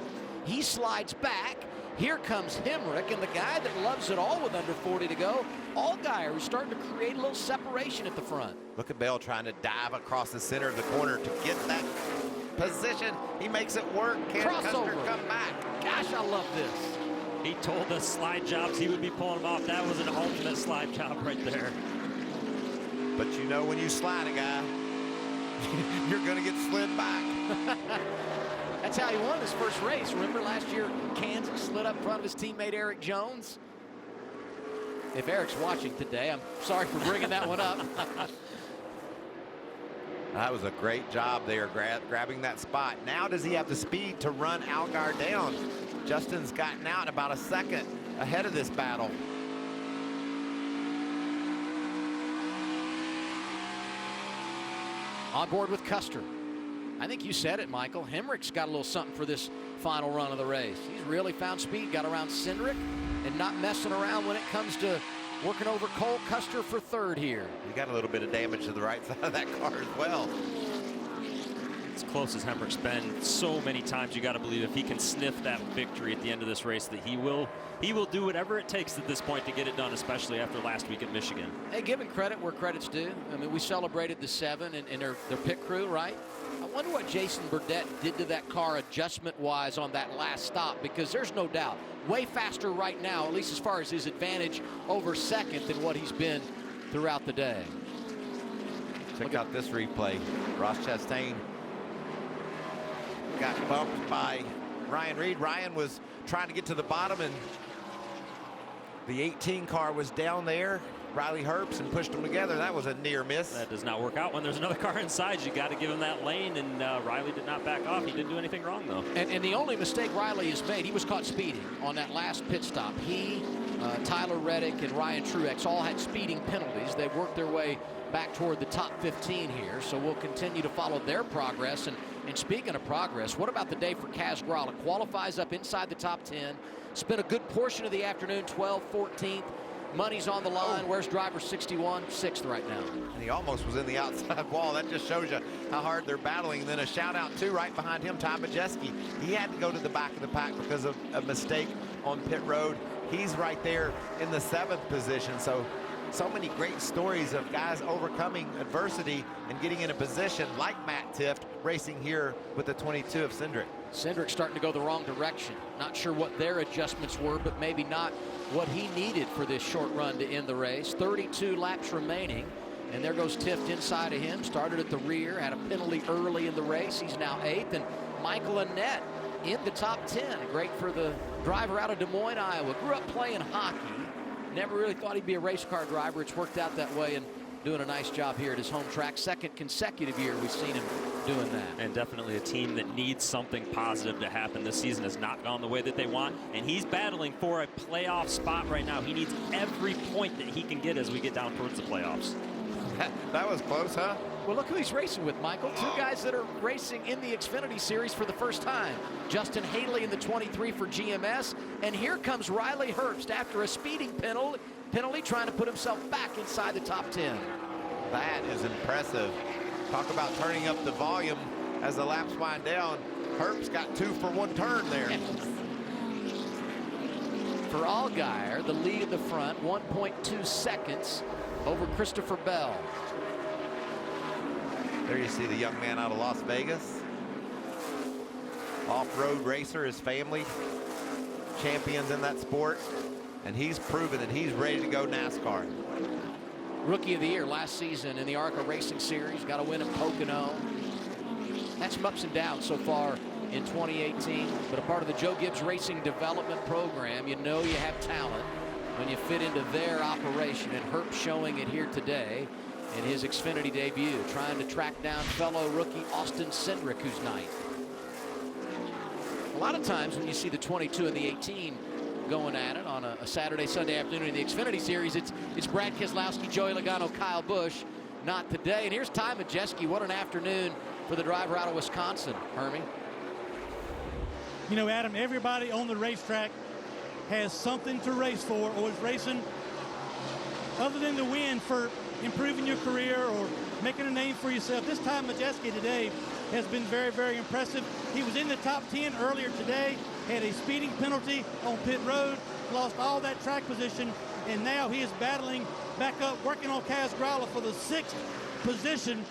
He slides back. Here comes Hemrick, and the guy that loves it all with under 40 to go, Allgaier, who's starting to create a little separation at the front. Look at Bell trying to dive across the center of the corner to get that position. He makes it work. Can Custer come back? Gosh, I love this. He told us slide jobs, he would be pulling them off. That was an ultimate slide job right there. But you know, when you slide a guy, you're going to get slid back. That's how he won his first race. Remember last year, Kansas slid up in front of his teammate Eric Jones? If Eric's watching today, I'm sorry for bringing that one up. That was a great job there, grabbing that spot. Now does he have the speed to run Allgaier down? Justin's gotten out about a second ahead of this battle. On board with Custer. I think you said it, Michael. Hemrick's got a little something for this final run of the race. He's really found speed, got around Cindric, and not messing around when it comes to working over Cole Custer for third here. He got a little bit of damage to the right side of that car as well. As close as Hemrick's been so many times, you got to believe if he can sniff that victory at the end of this race, that he will do whatever it takes at this point to get it done, especially after last week at Michigan. Hey, giving credit where credit's due. I mean, we celebrated the 7 and their pit crew, right? I wonder what Jason Burdett did to that car adjustment-wise on that last stop, because there's no doubt, way faster right now, at least as far as his advantage over second, than what he's been throughout the day. Check out this replay. Ross Chastain got bumped by Ryan Reed. Ryan was trying to get to the bottom, and the 18 car was down there. Riley Herbst and pushed them together. That was a near miss. That does not work out when there's another car inside. You got to give him that lane, and Riley did not back off. He didn't do anything wrong, though. And the only mistake Riley has made, he was caught speeding on that last pit stop. He, Tyler Reddick, and Ryan Truex all had speeding penalties. They've worked their way back toward the top 15 here, so we'll continue to follow their progress. And speaking of progress, what about the day for Kaz Grala? Qualifies up inside the top 10. Spent a good portion of the afternoon, 12th, 14th. Money's on the line. Where's driver 61? 6th right now. And he almost was in the outside wall. That just shows you how hard they're battling. And then a shout out too, right behind him, Ty Majeski. He had to go to the back of the pack because of a mistake on pit road. He's right there in the 7th position. So so many great stories of guys overcoming adversity and getting in a position like Matt Tifft racing here with the 22 of Cindric. Cindric starting to go the wrong direction. Not sure what their adjustments were, but maybe not what he needed for this short run to end the race. 32 laps remaining, and there goes Tifft inside of him. Started at the rear, had a penalty early in the race. He's now 8th, and Michael Annett in the top 10. Great for the driver out of Des Moines, Iowa. Grew up playing hockey. Never really thought he'd be a race car driver. It's worked out that way, and doing a nice job here at his home track. Second consecutive year we've seen him doing that. And definitely a team that needs something positive to happen. This season has not gone the way that they want, and he's battling for a playoff spot right now. He needs every point that he can get as we get down towards the playoffs. That was close, huh? Well, look who he's racing with, Michael. Two guys that are racing in the Xfinity Series for the first time. Justin Haley in the 23 for GMS, and here comes Riley Herbst after a speeding penalty trying to put himself back inside the top 10. That is impressive. Talk about turning up the volume as the laps wind down. Herbst got 2 for 1 turn there. For Allgaier, the lead at the front, 1.2 seconds over Christopher Bell. There you see the young man out of Las Vegas. Off-road racer, his family, champions in that sport. And he's proven that he's ready to go NASCAR. Rookie of the Year last season in the ARCA Racing Series. Got a win in Pocono. Had some ups and downs so far in 2018. But a part of the Joe Gibbs Racing Development Program. You know you have talent when you fit into their operation. And Herbst showing it here today in his Xfinity debut, trying to track down fellow rookie Austin Cindric, who's 9th. A lot of times when you see the 22 and the 18 going at it on a Saturday, Sunday afternoon in the Xfinity Series, it's Brad Keselowski, Joey Logano, Kyle Busch. Not today. And here's Ty Majeski. What an afternoon for the driver out of Wisconsin, Hermie. You know, Adam, everybody on the racetrack has something to race for or is racing other than the win for improving your career or making a name for yourself. This time Majeski today has been very, very impressive. He was in the top 10 earlier today, had a speeding penalty on pit road, lost all that track position, and now he is battling back up, working on Kaz Grala for the 6th position.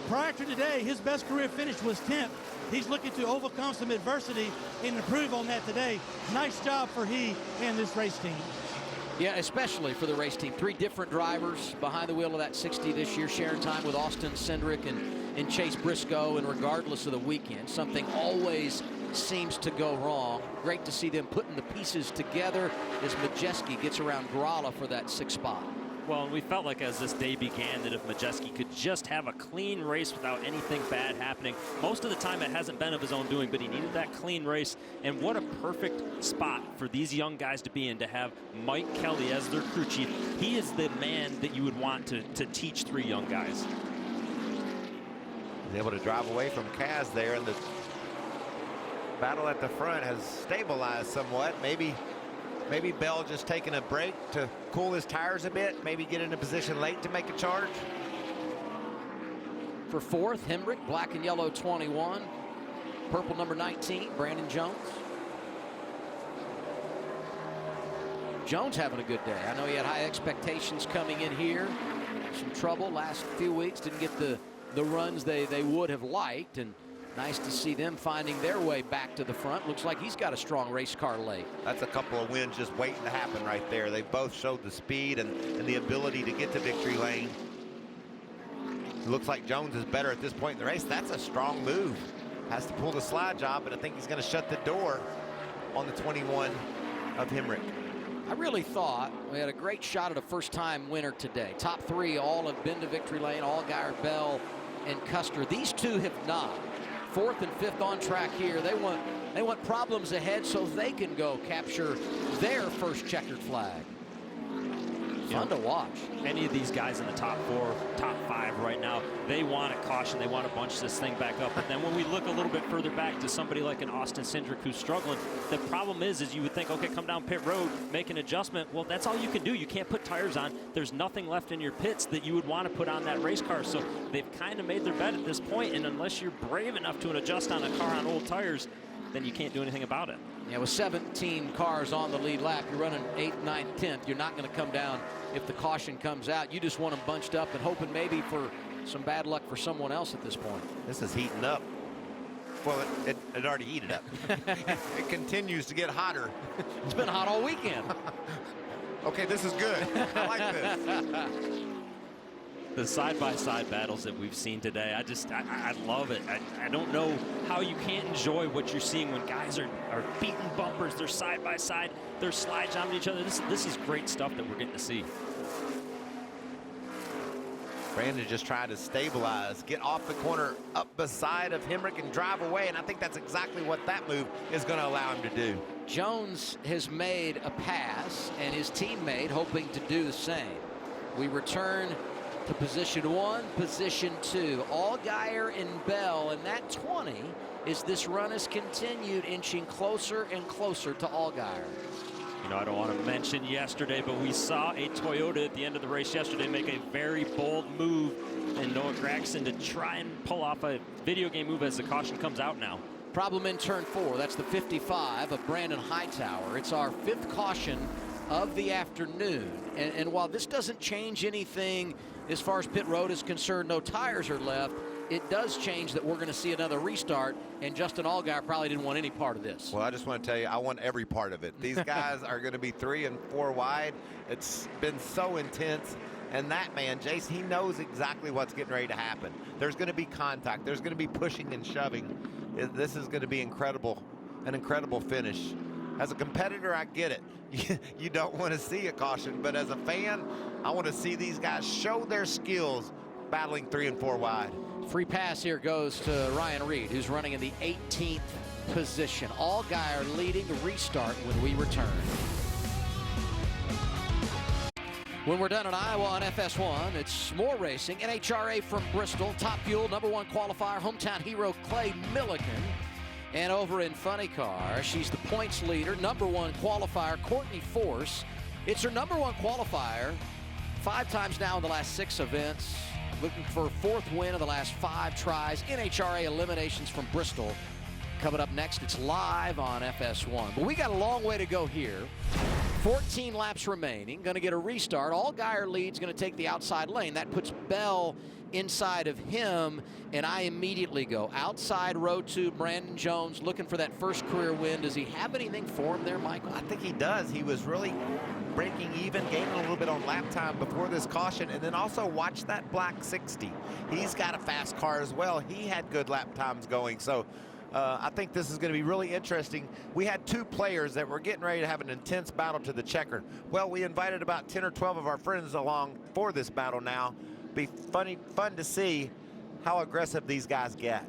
Prior to today, his best career finish was 10th. He's looking to overcome some adversity and improve on that today. Nice job for he and this race team. Yeah, especially for the race team. 3 different drivers behind the wheel of that 60 this year, sharing time with Austin Cindric and Chase Briscoe, and regardless of the weekend, something always seems to go wrong. Great to see them putting the pieces together as Majeski gets around Grala for that 6th spot. Well, and we felt like as this day began that if Majeski could just have a clean race without anything bad happening. Most of the time it hasn't been of his own doing, but he needed that clean race. And what a perfect spot for these young guys to be in, to have Mike Kelly as their crew chief. He is the man that you would want to teach 3 young guys. He's able to drive away from Kaz there, and the battle at the front has stabilized somewhat. Maybe Bell just taking a break to cool his tires a bit, maybe get in a position late to make a charge. For 4th, Hemrick, black and yellow 21. Purple number 19, Brandon Jones. Jones having a good day. I know he had high expectations coming in here. Some trouble last few weeks, didn't get the runs they would have liked, and nice to see them finding their way back to the front. Looks like he's got a strong race car late. That's a couple of wins just waiting to happen right there. They both showed the speed and the ability to get to victory lane. It looks like Jones is better at this point in the race. That's a strong move. Has to pull the slide job, but I think he's going to shut the door on the 21 of Hemrick. I really thought we had a great shot at a first-time winner today. Top 3 all have been to victory lane, Allgaier, Bell, and Custer. These 2 have not. 4th and 5th on track here. They want problems ahead so they can go capture their first checkered flag. Fun to watch. Any of these guys in the top 4, top 5 right now, they want a caution. They want to bunch this thing back up. But then when we look a little bit further back to somebody like an Austin Cindric who's struggling, the problem is you would think, okay, come down pit road, make an adjustment. Well, that's all you can do. You can't put tires on. There's nothing left in your pits that you would want to put on that race car. So they've kind of made their bet at this point, and unless you're brave enough to adjust on a car on old tires, then you can't do anything about it. Yeah, with 17 cars on the lead lap, you're running 8th, 9th, 10th. You're not going to come down if the caution comes out. You just want them bunched up and hoping maybe for some bad luck for someone else at this point. This is heating up. Well, it already heated up. It continues to get hotter. It's been hot all weekend. Okay, this is good. I like this. The side-by-side battles that we've seen today, I love it. I don't know how you can't enjoy what you're seeing when guys are beating bumpers. They're side-by-side. They're slide jumping each other. This is great stuff that we're getting to see. Brandon just trying to stabilize, get off the corner up beside of Hemrick and drive away, and I think that's exactly what that move is going to allow him to do. Jones has made a pass, and his teammate hoping to do the same. We return to position 1, position 2. Allgaier and Bell, and that 20 as this run has continued, inching closer and closer to Allgaier. You know, I don't want to mention yesterday, but we saw a Toyota at the end of the race yesterday make a very bold move in Noah Gragson to try and pull off a video game move as the caution comes out now. Problem in turn 4. That's the 55 of Brandon Hightower. It's our 5th caution of the afternoon. And while this doesn't change anything as far as pit road is concerned, no tires are left, it does change that we're going to see another restart, and Justin Allgaier probably didn't want any part of this. Well, I just want to tell you, I want every part of it. These guys are going to be 3 and 4 wide. It's been so intense. And that man, Jace, he knows exactly what's getting ready to happen. There's going to be contact. There's going to be pushing and shoving. This is going to be incredible, an incredible finish. As a competitor, I get it. You don't want to see a caution, but as a fan, I want to see these guys show their skills battling 3 and 4 wide. Free pass here goes to Ryan Reed, who's running in the 18th position. Allgaier leading to restart when we return. When we're done in Iowa on FS1, it's more racing. NHRA from Bristol, Top Fuel, #1 qualifier, hometown hero Clay Milliken. And over in Funny Car, she's the points leader, #1 qualifier, Courtney Force. It's her #1 qualifier 5 times now in the last 6 events. Looking for a 4th win of the last 5 tries. NHRA eliminations from Bristol. Coming up next, it's live on FS1. But we got a long way to go here. 14 laps remaining. Going to get a restart. Allgaier leads, going to take the outside lane. That puts Bell inside of him, and I immediately go outside row 2. Brandon Jones looking for that first career win. Does he have anything for him there, Michael? I think he does. He was really breaking even, gaining a little bit on lap time before this caution, and then also watch that black 60. He's got a fast car as well. He had good lap times going, so I think this is going to be really interesting. We had 2 players that were getting ready to have an intense battle to the checker. Well, we invited about 10 or 12 of our friends along for this battle now. Be fun to see how aggressive these guys get.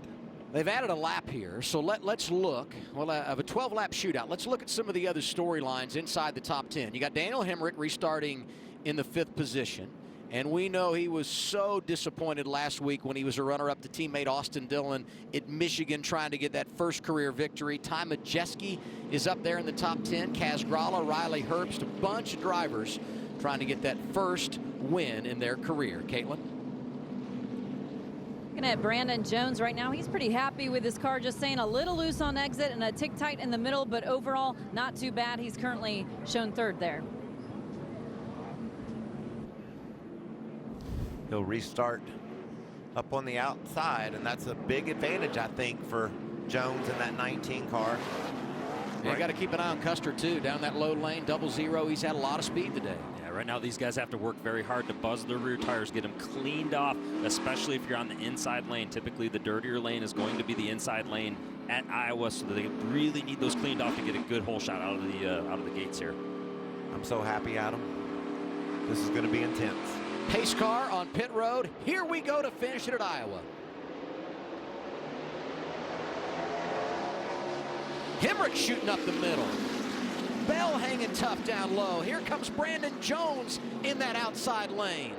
They've added a lap here, so let's look. Well, of a 12-lap shootout, let's look at some of the other storylines inside the top 10. You got Daniel Hemrick restarting in the 5th position, and we know he was so disappointed last week when he was a runner-up to teammate Austin Dillon at Michigan trying to get that first career victory. Ty Majeski is up there in the top 10. Kaz Gralla, Riley Herbst, a bunch of drivers trying to get that first win in their career. Caitlin? Looking at Brandon Jones right now, he's pretty happy with his car, just saying a little loose on exit and a tick tight in the middle, but overall not too bad. He's currently shown 3rd there. He'll restart up on the outside, and that's a big advantage, I think, for Jones in that 19 car. You got to keep an eye on Custer, too, down that low lane, 00. He's had a lot of speed today. Yeah, right now these guys have to work very hard to buzz their rear tires, get them cleaned off, especially if you're on the inside lane. Typically, the dirtier lane is going to be the inside lane at Iowa, so they really need those cleaned off to get a good hole shot out of the gates here. I'm so happy, Adam. This is going to be intense. Pace car on pit road. Here we go to finish it at Iowa. Hemrick shooting up the middle. Bell hanging tough down low. Here comes Brandon Jones in that outside lane.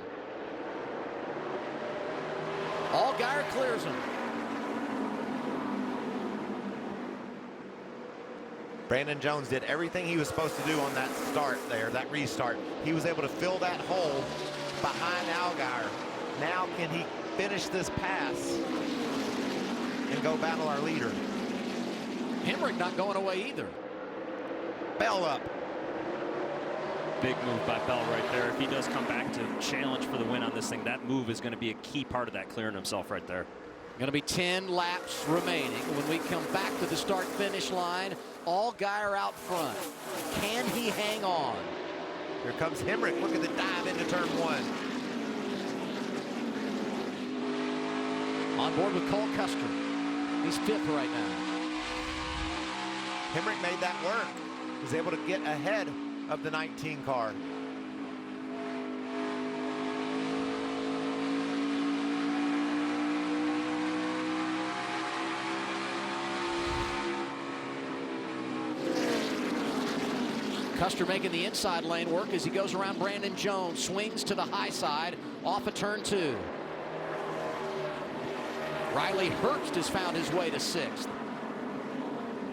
Allgaier clears him. Brandon Jones did everything he was supposed to do on that start there, that restart. He was able to fill that hole behind Allgaier. Now can he finish this pass and go battle our leader? Hemrick not going away either. Bell up. Big move by Bell right there. If he does come back to challenge for the win on this thing, that move is going to be a key part of that, clearing himself right there. Going to be 10 laps remaining. When we come back to the start-finish line, Allgaier out front. Can he hang on? Here comes Hemrick. Look at the dive into turn 1. On board with Cole Custer. He's 5th right now. Hemrick made that work. Was able to get ahead of the 19 car. Custer making the inside lane work as he goes around Brandon Jones. Swings to the high side off of turn 2. Riley Herbst has found his way to 6th.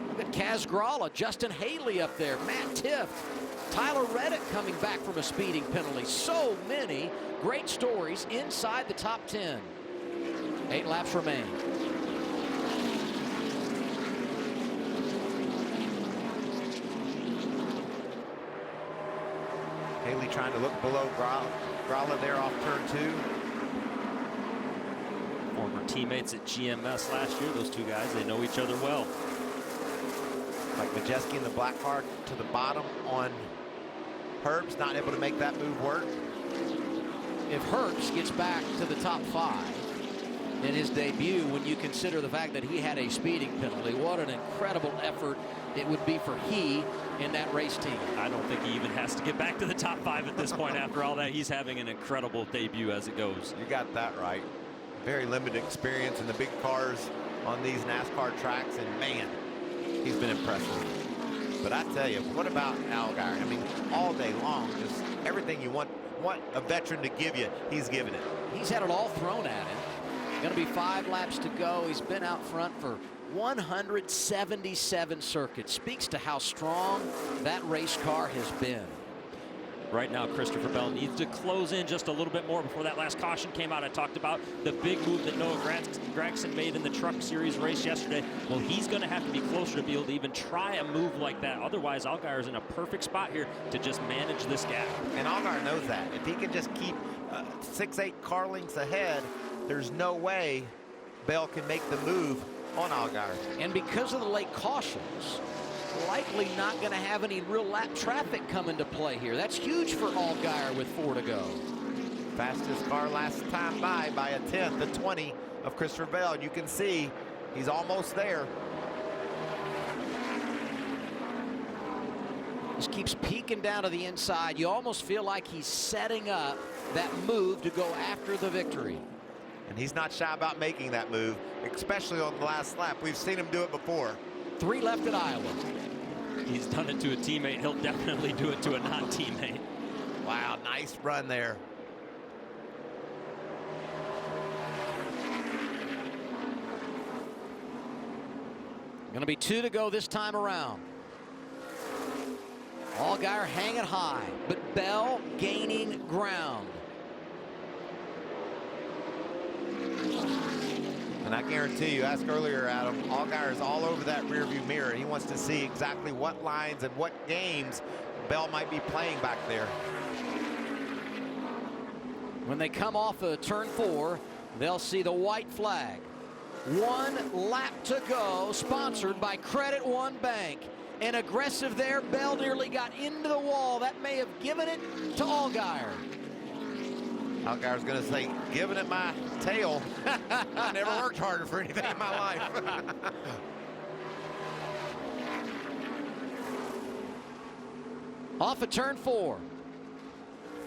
Look at Kaz Gralla, Justin Haley up there, Matt Tiff, Tyler Reddick coming back from a speeding penalty. So many great stories inside the top 10. 8 laps remain. Haley trying to look below Gralla there off turn 2. Former teammates at GMS last year, those two guys, they know each other well. Like Majeski in the black car to the bottom on Herbst, not able to make that move work. If Herbst gets back to the top 5 in his debut, when you consider the fact that he had a speeding penalty, what an incredible effort it would be for he in that race team. I don't think he even has to get back to the top 5 at this point. After all that, he's having an incredible debut as it goes. You got that right. Very limited experience in the big cars on these NASCAR tracks, and man, he's been impressive. But I tell you, what about Allgaier? I mean, all day long, just everything you want a veteran to give you, he's giving it. He's had it all thrown at him. Going to be 5 laps to go. He's been out front for 177 circuits. Speaks to how strong that race car has been. Right now, Christopher Bell needs to close in just a little bit more before that last caution came out. I talked about the big move that Noah Gragson made in the Truck Series race yesterday. Well, he's going to have to be closer to be able to even try a move like that. Otherwise, Allgaier is in a perfect spot here to just manage this gap. And Allgaier knows that. If he can just keep 6-8 car lengths ahead, there's no way Bell can make the move on Allgaier. And because of the late cautions, likely not going to have any real lap traffic come into play here. That's huge for Allgaier with 4 to go. Fastest car last time by a 10th, the 20 of Christopher Bell. And you can see he's almost there. Just keeps peeking down to the inside. You almost feel like he's setting up that move to go after the victory. And he's not shy about making that move, especially on the last lap. We've seen him do it before. 3 left at Iowa. He's done it to a teammate. He'll definitely do it to a non-teammate. Wow, nice run there. Going to be 2 to go this time around. Allgaier hanging high, but Bell gaining ground. And I guarantee you, ask earlier, Adam, Allgaier is all over that rearview mirror. He wants to see exactly what lines and what games Bell might be playing back there. When they come off of turn 4, they'll see the white flag. 1 lap to go, sponsored by Credit One Bank. And aggressive there, Bell nearly got into the wall. That may have given it to Allgaier. Allgaier's going to say, giving it my tail. I never worked harder for anything in my life. Off of turn 4.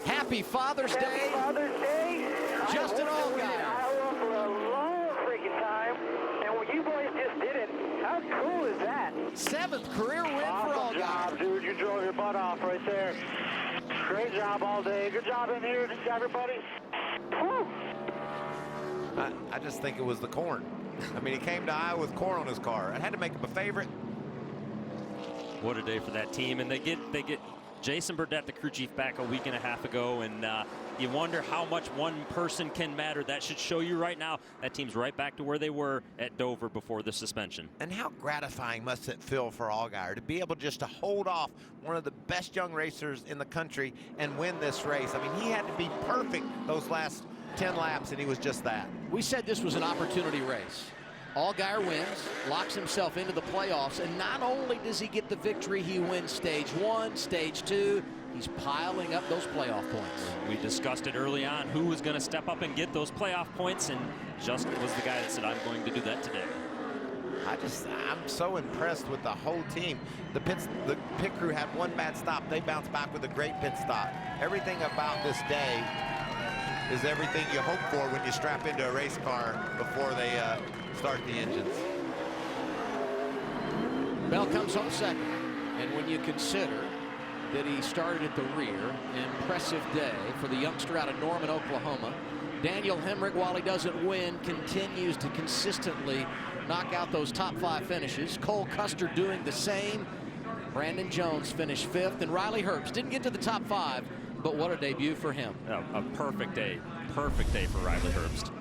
Happy Father's Day. Happy Father's Day. Justin Allgaier. Iowa for a long freaking time, and what you boys just did it. How cool is that? 7th career win awesome for Allgaier. Job, dude. You drove your butt off right there. Great job all day. Good job in here, everybody. Woo. I just think it was the corn. I mean, he came to Iowa with corn on his car. I had to make him a favorite. What a day for that team, and they get Jason Burdett, the crew chief, back a week and a half ago, and you wonder how much one person can matter. That should show you right now that team's right back to where they were at Dover before the suspension. And how gratifying must it feel for Allgaier to be able just to hold off one of the best young racers in the country and win this race? I mean, he had to be perfect those last 10 laps, and he was just that. We said this was an opportunity race. Allgaier wins, locks himself into the playoffs, and not only does he get the victory, he wins stage 1, stage 2. He's piling up those playoff points. We discussed it early on, who was going to step up and get those playoff points, and Justin was the guy that said, I'm going to do that today. I'm so impressed with the whole team. The pit crew had one bad stop. They bounced back with a great pit stop. Everything about this day is everything you hope for when you strap into a race car before they start the engines. Bell comes home second, and when you consider that he started at the rear, impressive day for the youngster out of Norman, Oklahoma. Daniel Hemrick, while he doesn't win, continues to consistently knock out those top 5 finishes. Cole Custer doing the same. Brandon Jones finished 5th, and Riley Herbst didn't get to the top 5, but what a debut for him. A perfect day for Riley Herbst.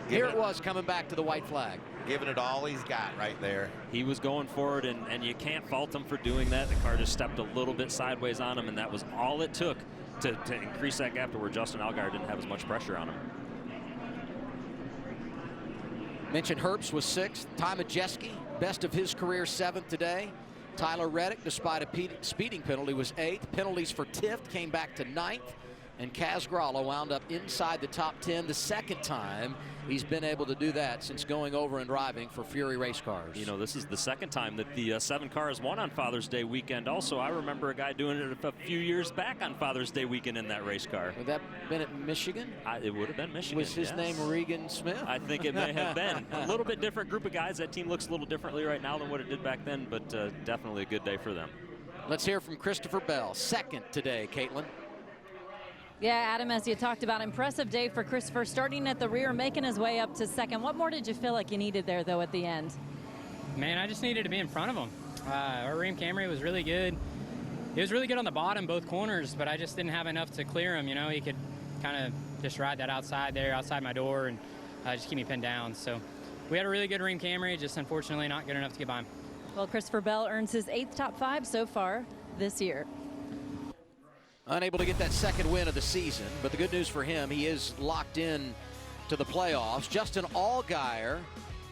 Here it was coming back to the white flag. Giving it all he's got right there. He was going forward, and you can't fault him for doing that. The car just stepped a little bit sideways on him, and that was all it took to increase that gap to where Justin Allgaier didn't have as much pressure on him. Mentioned Herbst was 6th. Ty Majeski, best of his career, 7th today. Tyler Reddick, despite a speeding penalty, was 8th. Penalties for Tift came back to 9th. And Kaz Gralla wound up inside the top 10, the second time he's been able to do that since going over and driving for Fury race cars. You know, this is the second time that the 7 cars won on Father's Day weekend. Also, I remember a guy doing it a few years back on Father's Day weekend in that race car. Would that been at Michigan? It would have been Michigan. Was his name Regan Smith? I think it may have been. A little bit different group of guys. That team looks a little differently right now than what it did back then, but definitely a good day for them. Let's hear from Christopher Bell, 2nd today, Caitlin. Yeah, Adam, as you talked about, impressive day for Christopher, starting at the rear, making his way up to 2nd. What more did you feel like you needed there, though, at the end? Man, I just needed to be in front of him. Our Ream Camry was really good. He was really good on the bottom, both corners, but I just didn't have enough to clear him. You know, he could kind of just ride that outside there, outside my door, and just keep me pinned down. So we had a really good Ream Camry, just unfortunately not good enough to get by him. Well, Christopher Bell earns his 8th top 5 so far this year. Unable to get that 2nd win of the season, but the good news for him, he is locked in to the playoffs. Justin Allgaier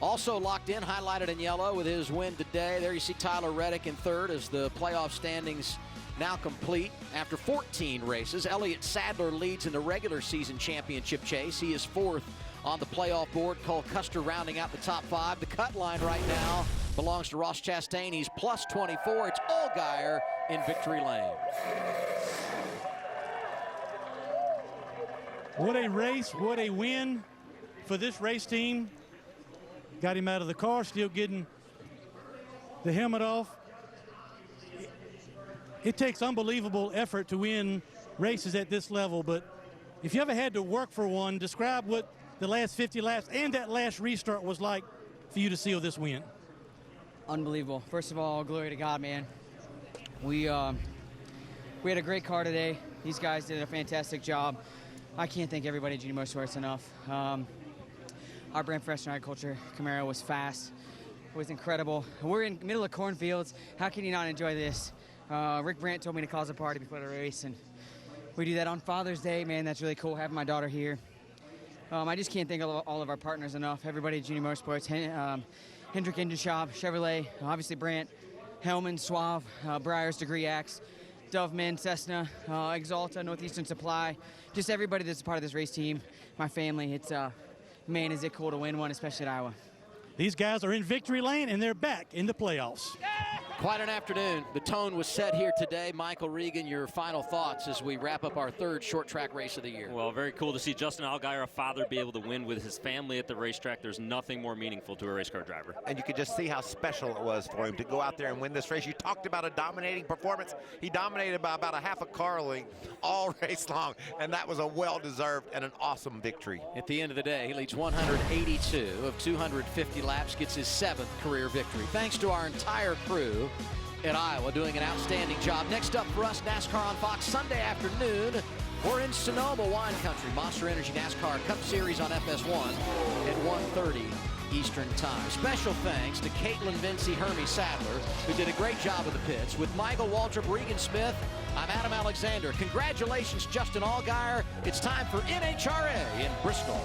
also locked in, highlighted in yellow with his win today. There you see Tyler Reddick in 3rd as the playoff standings now complete after 14 races. Elliott Sadler leads in the regular season championship chase. He is 4th on the playoff board. Cole Custer rounding out the top 5. The cut line right now belongs to Ross Chastain. He's plus 24. It's Allgaier in victory lane. What a race, what a win for this race team. Got him out of the car, still getting the helmet off. It takes unbelievable effort to win races at this level, but if you ever had to work for one, describe what the last 50 laps and that last restart was like for you to seal this win. Unbelievable. First of all, glory to God, man. We had a great car today. These guys did a fantastic job. I can't thank everybody at GD Motorsports enough. Our brand fresh and agriculture Camaro was fast. It was incredible. We're in the middle of cornfields. How can you not enjoy this? Rick Brandt told me to cause a party before the race, and we do that on Father's Day. Man, that's really cool having my daughter here. I just can't thank all of our partners enough. Everybody at GD Motorsports, Hendrick Engine Shop, Chevrolet, obviously Brandt, Hellman, Suave, Breyers, Degree Axe, Doveman, Cessna, Exalta, Northeastern Supply, just everybody that's a part of this race team, my family. It's, man, is it cool to win one, especially at Iowa. These guys are in victory lane, and they're back in the playoffs. Quite an afternoon. The tone was set here today. Michael Regan, your final thoughts as we wrap up our 3rd short track race of the year. Well, very cool to see Justin Allgaier, a father, be able to win with his family at the racetrack. There's nothing more meaningful to a race car driver. And you could just see how special it was for him to go out there and win this race. You talked about a dominating performance. He dominated by about a half a car length all race long, and that was a well-deserved and an awesome victory. At the end of the day, he leads 182 of 250 laps, gets his 7th career victory. Thanks to our entire crew. at Iowa, doing an outstanding job. Next up for us, NASCAR on Fox Sunday afternoon. We're in Sonoma Wine Country. Monster Energy NASCAR Cup Series on FS1 at 1:30 Eastern Time. Special thanks to Caitlin Vinci, Hermie Sadler, who did a great job of the pits. With Michael Waltrip, Regan Smith, I'm Adam Alexander. Congratulations, Justin Allgaier. It's time for NHRA in Bristol.